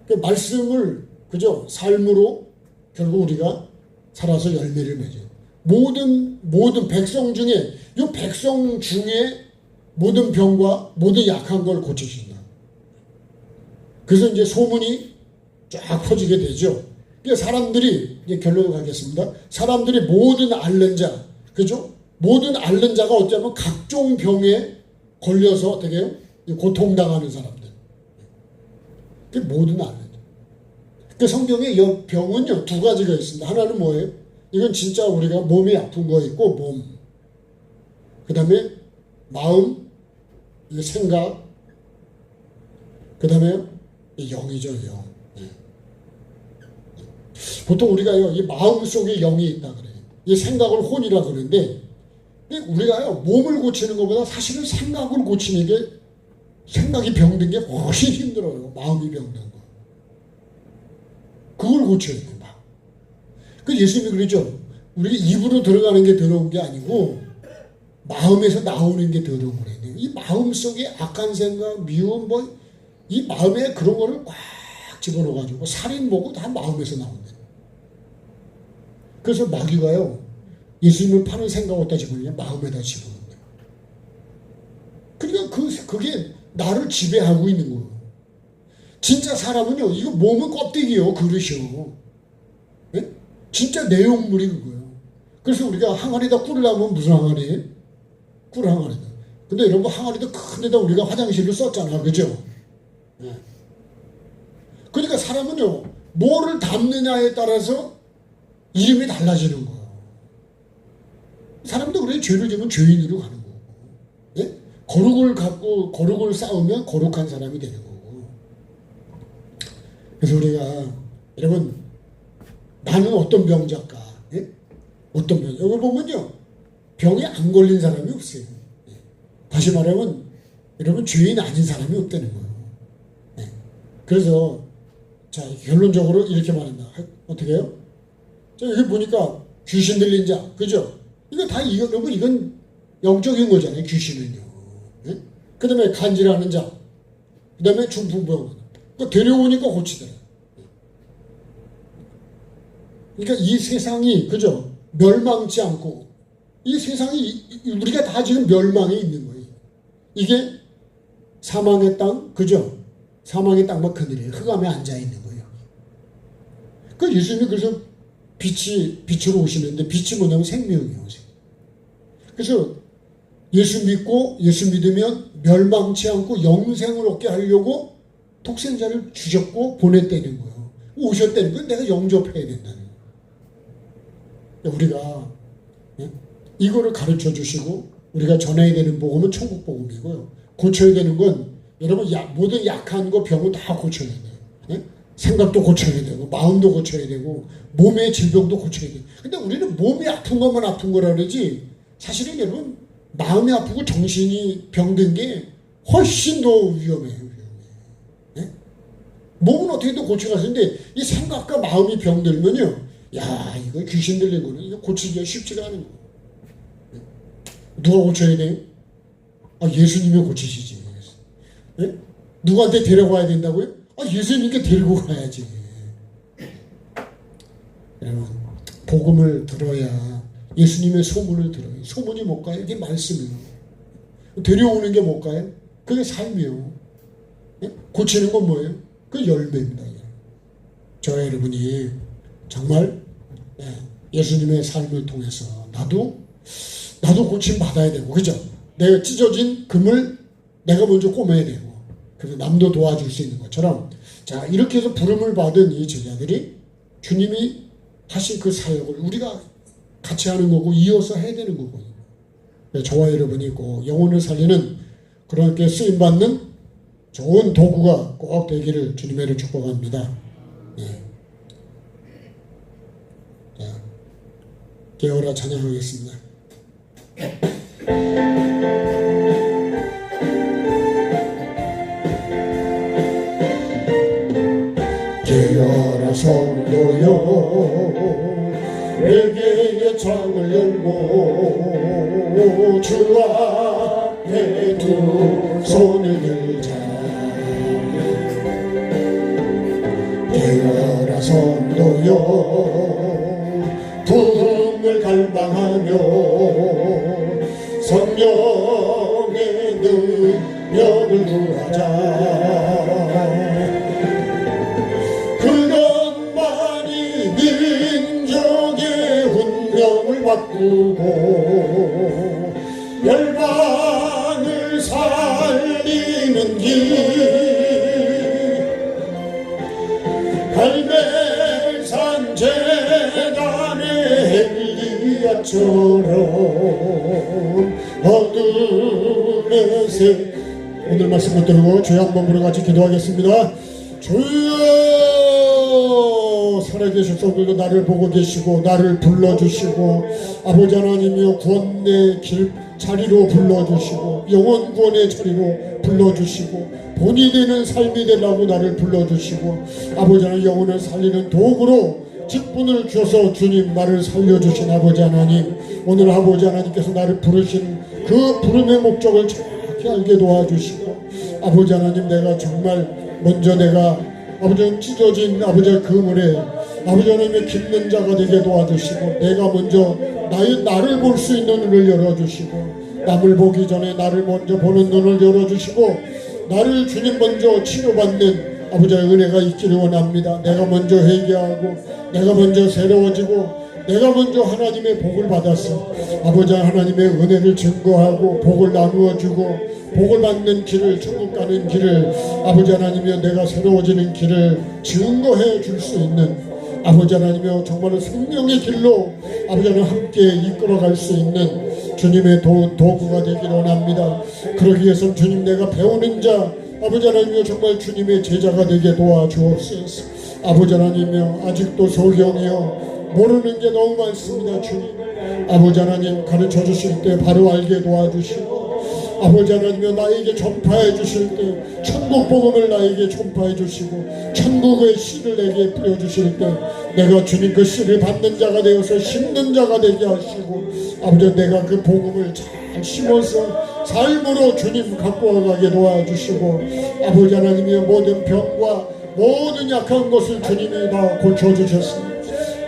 그 말씀을, 그죠? 삶으로 결국 우리가 살아서 열매를 맺어요. 모든 백성 중에, 이 백성 중에 모든 병과 모든 약한 걸 고치신다. 그래서 이제 소문이 쫙 퍼지게 되죠. 사람들이, 이제 결론을 가겠습니다. 사람들이 모든 앓는 자, 그죠? 모든 앓는 자가 어쩌면 각종 병에 걸려서 어떻게 해요? 고통당하는 사람들. 모든 앓는 자. 그 성경에 이 병은요, 두 가지가 있습니다. 하나는 뭐예요? 이건 진짜 우리가 몸이 아픈 거 있고, 몸. 그 다음에 마음, 생각. 그 다음에 영이죠, 영. 보통 우리가요, 이 마음 속에 영이 있다 그래요. 이 생각을 혼이라 그러는데, 우리가요, 몸을 고치는 것보다 사실은 생각을 고치는 게, 생각이 병든 게 훨씬 힘들어요. 마음이 병든 거. 그걸 고쳐야 돼요, 마음. 그 예수님이 그러죠. 우리 입으로 들어가는 게 더러운 게 아니고, 마음에서 나오는 게 더러운 거래요. 이 마음 속에 악한 생각, 미움, 이 마음에 그런 거를 꽉 집어넣어가지고, 살인 뭐고 다 마음에서 나온다. 그래서 마귀가요, 예수님을 파는 생각 어디다 집어넣냐? 마음에다 집어넣는다. 그러니까 그게 나를 지배하고 있는 거예요. 진짜 사람은요, 이거 몸은 껍데기요, 그릇이요. 네? 진짜 내용물이 그거예요. 그래서 우리가 항아리에다 꿀을 넣으면 무슨 항아리예요? 꿀 항아리다. 근데 여러분 항아리도 큰 데다 우리가 화장실로 썼잖아, 그죠? 네. 그러니까 사람은요, 뭐를 담느냐에 따라서 이름이 달라지는 거예요. 사람도 그래, 죄를 지면 죄인으로 가는 거고, 예? 거룩을 쌓으면 거룩한 사람이 되는 거고. 그래서 우리가, 여러분, 나는 어떤 병자일까? 예? 어떤 병? 여기 보면요, 병에 안 걸린 사람이 없어요. 예? 다시 말하면, 여러분, 죄인 아닌 사람이 없다는 거예요. 예? 그래서, 자, 결론적으로 이렇게 말한다. 어떻게 해요? 자, 여기 보니까 귀신 들린 자, 그죠? 이거 다, 여러분, 이건 영적인 거잖아요, 귀신은요. 네? 그 다음에 간질하는 자, 그 다음에 중풍병. 데려오니까 고치더라. 그러니까 이 세상이, 그죠? 멸망치 않고, 이 세상이, 우리가 다 지금 멸망에 있는 거예요. 이게 사망의 땅, 그죠? 사망의 땅만 그늘이에요. 흑암에 앉아있는 거예요. 그 예수님이 그래서 빛으로 오시는데, 빛이 뭐냐면 생명이에요. 그래서 예수 믿으면 멸망치 않고 영생을 얻게 하려고 독생자를 주셨고 보냈다는 거예요. 오셨다는 건 내가 영접해야 된다는 거예요. 우리가 이거를 가르쳐 주시고, 우리가 전해야 되는 복음은 천국 복음이고요. 고쳐야 되는 건, 여러분, 모든 약한 거, 병은 다 고쳐야 돼요. 생각도 고쳐야 되고, 마음도 고쳐야 되고, 몸의 질병도 고쳐야 돼요. 근데 우리는 몸이 아픈 것만 아픈 거라 그러지, 사실은 여러분, 마음이 아프고 정신이 병든 게 훨씬 더 위험해요. 네? 몸은 어떻게든 고쳐갈 수 있는데 이 생각과 마음이 병들면요, 야, 이거 귀신 들린 거는 이거 고치기가 쉽지가 않은 거예요. 네? 누가 고쳐야 돼요? 아, 예수님이 고치시지. 네? 누구한테 데려가야 된다고요? 아, 예수님께 데리고 가야지. 여러분, 복음을 들어야 예수님의 소문을 들어요. 소문이 뭘까요? 이게 말씀이에요. 데려오는 게 뭘까요? 그게 삶이에요. 예? 고치는 건 뭐예요? 그 열매입니다. 저와 여러분이 정말 예수님의 삶을 통해서 나도 고침 받아야 되고, 그죠? 내가 찢어진 금을 내가 먼저 꼬매야 되고, 그래서 남도 도와줄 수 있는 것처럼, 자, 이렇게 해서 부름을 받은 이 제자들이 주님이 하신 그 사역을 우리가 같이 하는 거고 이어서 해야 되는 거거든요. 저와 여러분이 꼭 영혼을 살리는 그렇게 쓰임받는 좋은 도구가 꼭 되기를 주님의 축복합니다. 네. 자, 깨어라 찬양하겠습니다. 깨어라 성도여, 내게 창을 열고 주 앞에 두 손을 들자. 깨어라 성도여, 부흥을 갈망하며 성령의 능력을 구하자. 그것만이 민족의 운명을 바꾸고 열방을 살리는 길, 갈멜산 제단의 엘리야처럼 어둠의 새. 오늘 말씀 붙들고 주여 한번 부르고 같이 기도하겠습니다. 주여, 살아계셔서 나를 보고 계시고 나를 불러주시고 아버지 하나님이여 구원의 길 자리로 불러주시고 영원 구원의 자리로 불러주시고 본이 되는 삶이 되라고 나를 불러주시고 아버지 하나님 영혼을 살리는 도구로 직분을 주셔서 주님 나를 살려주신 아버지 하나님, 오늘 아버지 하나님께서 나를 부르신 그 부름의 목적을 정확히 알게 도와주시고 아버지 하나님, 내가 정말 먼저 내가 아버지 찢어진 아버지의 그물에 아버지 하나님의 깃는 자가 되게 도와주시고 내가 먼저 나를 볼 수 있는 눈을 열어주시고 남을 보기 전에 나를 먼저 보는 눈을 열어주시고 나를 주님 먼저 치료받는 아버지의 은혜가 있기를 원합니다. 내가 먼저 회개하고 내가 먼저 새로워지고 내가 먼저 하나님의 복을 받았어 아버지 하나님의 은혜를 증거하고 복을 나누어주고 복을 받는 길을, 천국 가는 길을 아버지 하나님이여 내가 새로워지는 길을 증거해 줄 수 있는 아버지 하나님이여 정말로 생명의 길로 아버지 하나님 함께 이끌어갈 수 있는 주님의 도구가 되기를 원합니다. 그러기 위해서 주님, 내가 배우는 자 아버지 하나님이여 정말 주님의 제자가 되게 도와주옵소서. 아버지 하나님이여 아직도 소경이여 모르는 게 너무 많습니다. 주님, 아버지 하나님 가르쳐 주실 때 바로 알게 도와주시고 아버지 하나님이여 나에게 전파해 주실 때 천국 복음을 나에게 전파해 주시고 천국의 씨를 내게 뿌려 주실 때 내가 주님 그 씨를 받는 자가 되어서 심는 자가 되게 하시고 아버지 내가 그 복음을 잘 심어서 삶으로 주님 갖고 와가게 도와주시고 아버지 하나님이여 모든 병과 모든 약한 것을 주님이 다 고쳐주셨습니다.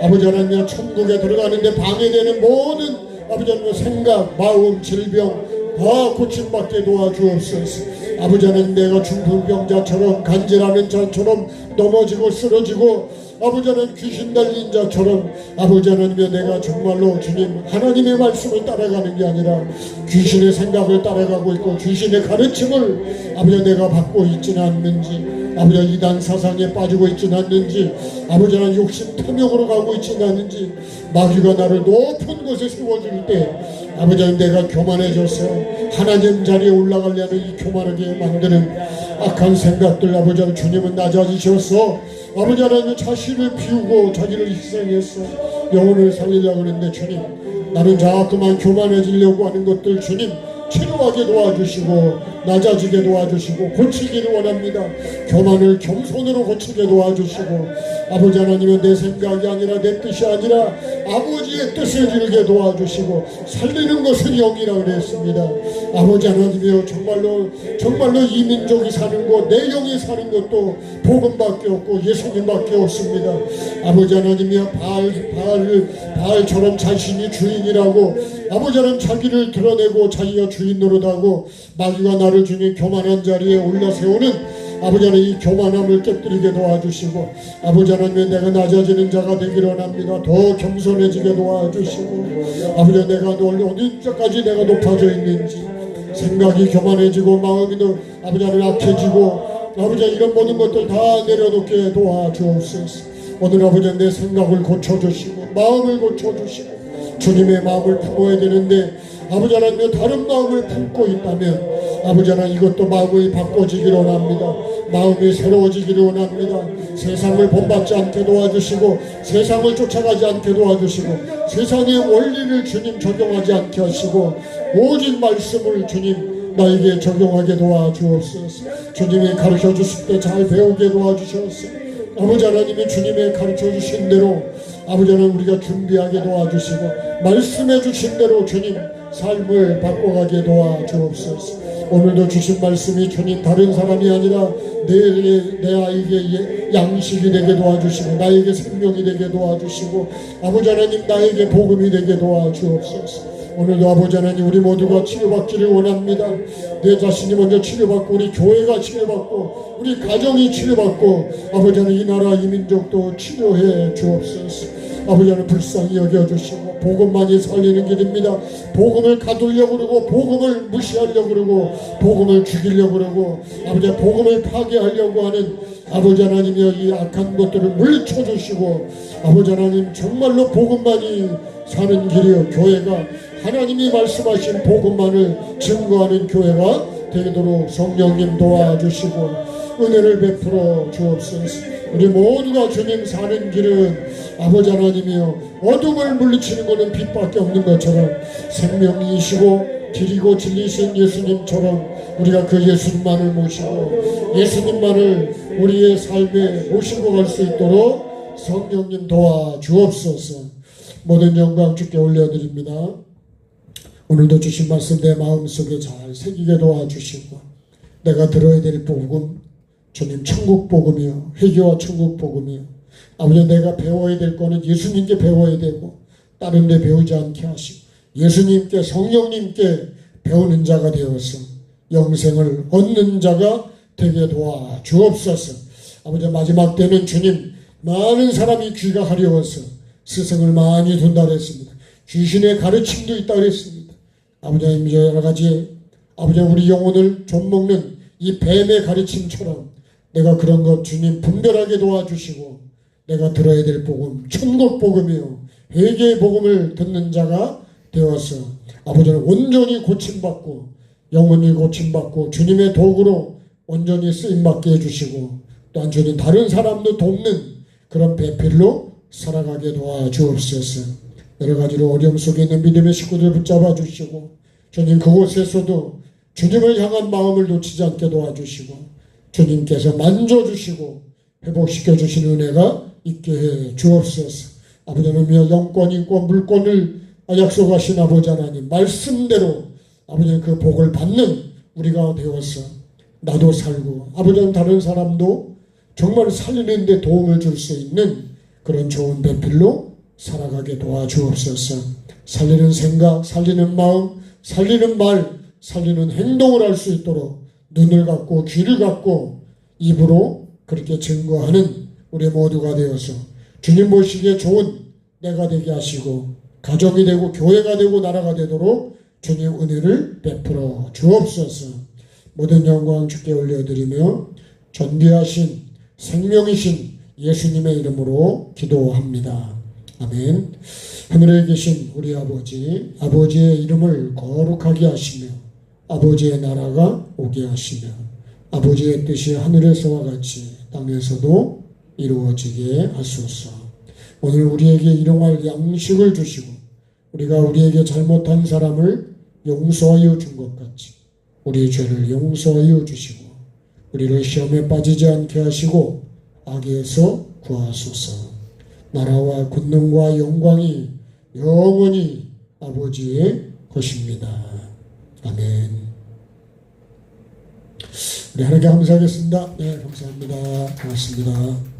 아버지 하나님이여 천국에 들어가는데 방해되는 모든 아버지 하나님의 생각, 마음, 질병 다 고침받게 도와주옵소서. 아버지 하나님, 내가 중풍병자처럼 간질하는 자처럼 넘어지고 쓰러지고 아버지 하나님 귀신 달린 자처럼 아버지 하나님이여 내가 정말로 주님 하나님의 말씀을 따라가는 게 아니라 귀신의 생각을 따라가고 있고 귀신의 가르침을 아버지 내가 받고 있지는 않는지 아버지 이단 사상에 빠지고 있지는 않는지 아버지 하나님 욕심 탐욕으로 가고 있지는 않는지 마귀가 나를 높은 곳에 세워줄 때 아버지 하나님 내가 교만해져서 하나님 자리에 올라가려는 이 교만하게 만드는 악한 생각들 아버지 하나님 주님은 낮아지셔서 아버지 하나님 자신을 비우고 자기를 희생해서 영혼을 살리려고 하는데 주님 나는 자꾸만 교만해지려고 하는 것들 주님 치료하게 도와주시고 낮아지게 도와주시고 고치기를 원합니다. 교만을 겸손으로 고치게 도와주시고 아버지 하나님은 내 생각이 아니라 내 뜻이 아니라 아버지의 뜻을 이루게 도와주시고 살리는 것은 영이라 그랬습니다. 아버지 하나님이여 정말로 이 민족이 사는 것 내 영이 사는 것도 복음밖에 없고 예수님밖에 없습니다. 아버지 하나님이여 바알처럼 자신이 주인이라고 아버지 하나님 자기를 드러내고 자기가 주인 노릇하고 마귀가 나를 주니 교만한 자리에 올라세우는 아버지 하나님 이 교만함을 깨뜨리게 도와주시고 아버지 하나님 내가 낮아지는 자가 되기를 원합니다. 더 겸손해지게 도와주시고 아버지 내가 어디까지 내가 높아져 있는지 생각이 교만해지고 마음이 아버지 하나님 약해지고 아버지 이런 모든 것들 다 내려놓게 도와주옵소서. 오늘 아버지 내 생각을 고쳐주시고 마음을 고쳐주시고 주님의 마음을 품어야 되는데 아버지 하나님 다른 마음을 품고 있다면 아버지 하나님 이것도 마음이 바꿔지기를 원합니다. 마음이 새로워지기를 원합니다. 세상을 본받지 않게 도와주시고 세상을 쫓아가지 않게 도와주시고 세상의 원리를 주님 적용하지 않게 하시고 오직 말씀을 주님 나에게 적용하게 도와주옵소서. 주님이 가르쳐 주실 때 잘 배우게 도와주셔서 아버지 하나님이 주님의 가르쳐 주신 대로 아버지 하나님 우리가 준비하게 도와주시고 말씀해 주신 대로 주님 삶을 바꿔가게 도와주옵소서. 오늘도 주신 말씀이 주님 다른 사람이 아니라 내 아이에게 양식이 되게 도와주시고 나에게 생명이 되게 도와주시고 아버지 하나님 나에게 복음이 되게 도와주옵소서. 오늘도 아버지 하나님 우리 모두가 치료받기를 원합니다. 내 자신이 먼저 치료받고 우리 교회가 치료받고 우리 가정이 치료받고 아버지 하나님 이 나라 이 민족도 치료해 주옵소서. 아버지 하나님 불쌍히 여겨주시고 복음만이 살리는 길입니다. 복음을 가두려고 그러고 복음을 무시하려고 그러고 복음을 죽이려고 그러고 아버지 복음을 파괴하려고 하는 아버지 하나님이여 이 악한 것들을 물리쳐주시고 아버지 하나님 정말로 복음만이 사는 길이요 교회가 하나님이 말씀하신 복음만을 증거하는 교회가 되도록 성령님 도와주시고 은혜를 베풀어 주옵소서. 우리 모두가 주님 사는 길은 아버지 하나님이여 어둠을 물리치는 것은 빛밖에 없는 것처럼 생명이시고 길이고 진리신 예수님처럼 우리가 그 예수님만을 모시고 예수님만을 우리의 삶에 모시고 갈 수 있도록 성령님 도와주옵소서. 모든 영광 주께 올려드립니다. 오늘도 주신 말씀 내 마음속에 잘 새기게 도와주시고 내가 들어야 될 복음 주님 천국 복음이요 회개와 천국 복음이요 아버지 내가 배워야 될 거는 예수님께 배워야 되고 다른 데 배우지 않게 하시고 예수님께 성령님께 배우는 자가 되어서 영생을 얻는 자가 되게 도와주옵소서. 아버지 마지막 때는 주님 많은 사람이 귀가 가려워서 스승을 많이 둔다 그랬습니다. 귀신의 가르침도 있다 그랬습니다. 아버지 하나님 여러 가지 아버지 우리 영혼을 좀먹는 이 뱀의 가르침처럼 내가 그런 것 주님 분별하게 도와주시고 내가 들어야 될 복음 천국 복음이요 회개의 복음을 듣는 자가 되어서 아버지는 온전히 고침받고 영혼이 고침받고 주님의 도구로 온전히 쓰임받게 해주시고 또한 주님 다른 사람도 돕는 그런 배필로 살아가게 도와주옵소서. 여러 가지로 어려움 속에 있는 믿음의 식구들 붙잡아 주시고 주님 그곳에서도 주님을 향한 마음을 놓치지 않게 도와주시고 주님께서 만져주시고 회복시켜 주시는 은혜가 있게 해 주옵소서. 아버지 하나님 영권 인권 물권을 약속하신 아버지 하나님 말씀대로 아버지 그 복을 받는 우리가 되어서 나도 살고 아버지 하나님 다른 사람도 정말 살리는 데 도움을 줄 수 있는 그런 좋은 배필로 살아가게 도와주옵소서. 살리는 생각, 살리는 마음, 살리는 말, 살리는 행동을 할 수 있도록 눈을 갖고 귀를 갖고 입으로 그렇게 증거하는 우리 모두가 되어서 주님 보시기에 좋은 내가 되게 하시고 가정이 되고 교회가 되고 나라가 되도록 주님 은혜를 베풀어 주옵소서. 모든 영광 주께 올려드리며 존귀하신 생명이신 예수님의 이름으로 기도합니다. 아멘. 하늘에 계신 우리 아버지, 아버지의 이름을 거룩하게 하시며 아버지의 나라가 오게 하시며 아버지의 뜻이 하늘에서와 같이 땅에서도 이루어지게 하소서. 오늘 우리에게 일용할 양식을 주시고 우리가 우리에게 잘못한 사람을 용서하여 준 것 같이 우리 죄를 용서하여 주시고 우리를 시험에 빠지지 않게 하시고 악에서 구하소서. 나라와 권능과 영광이 영원히 아버지의 것입니다. 아멘. 우리 하나님께 감사하겠습니다. 네, 감사합니다. 고맙습니다.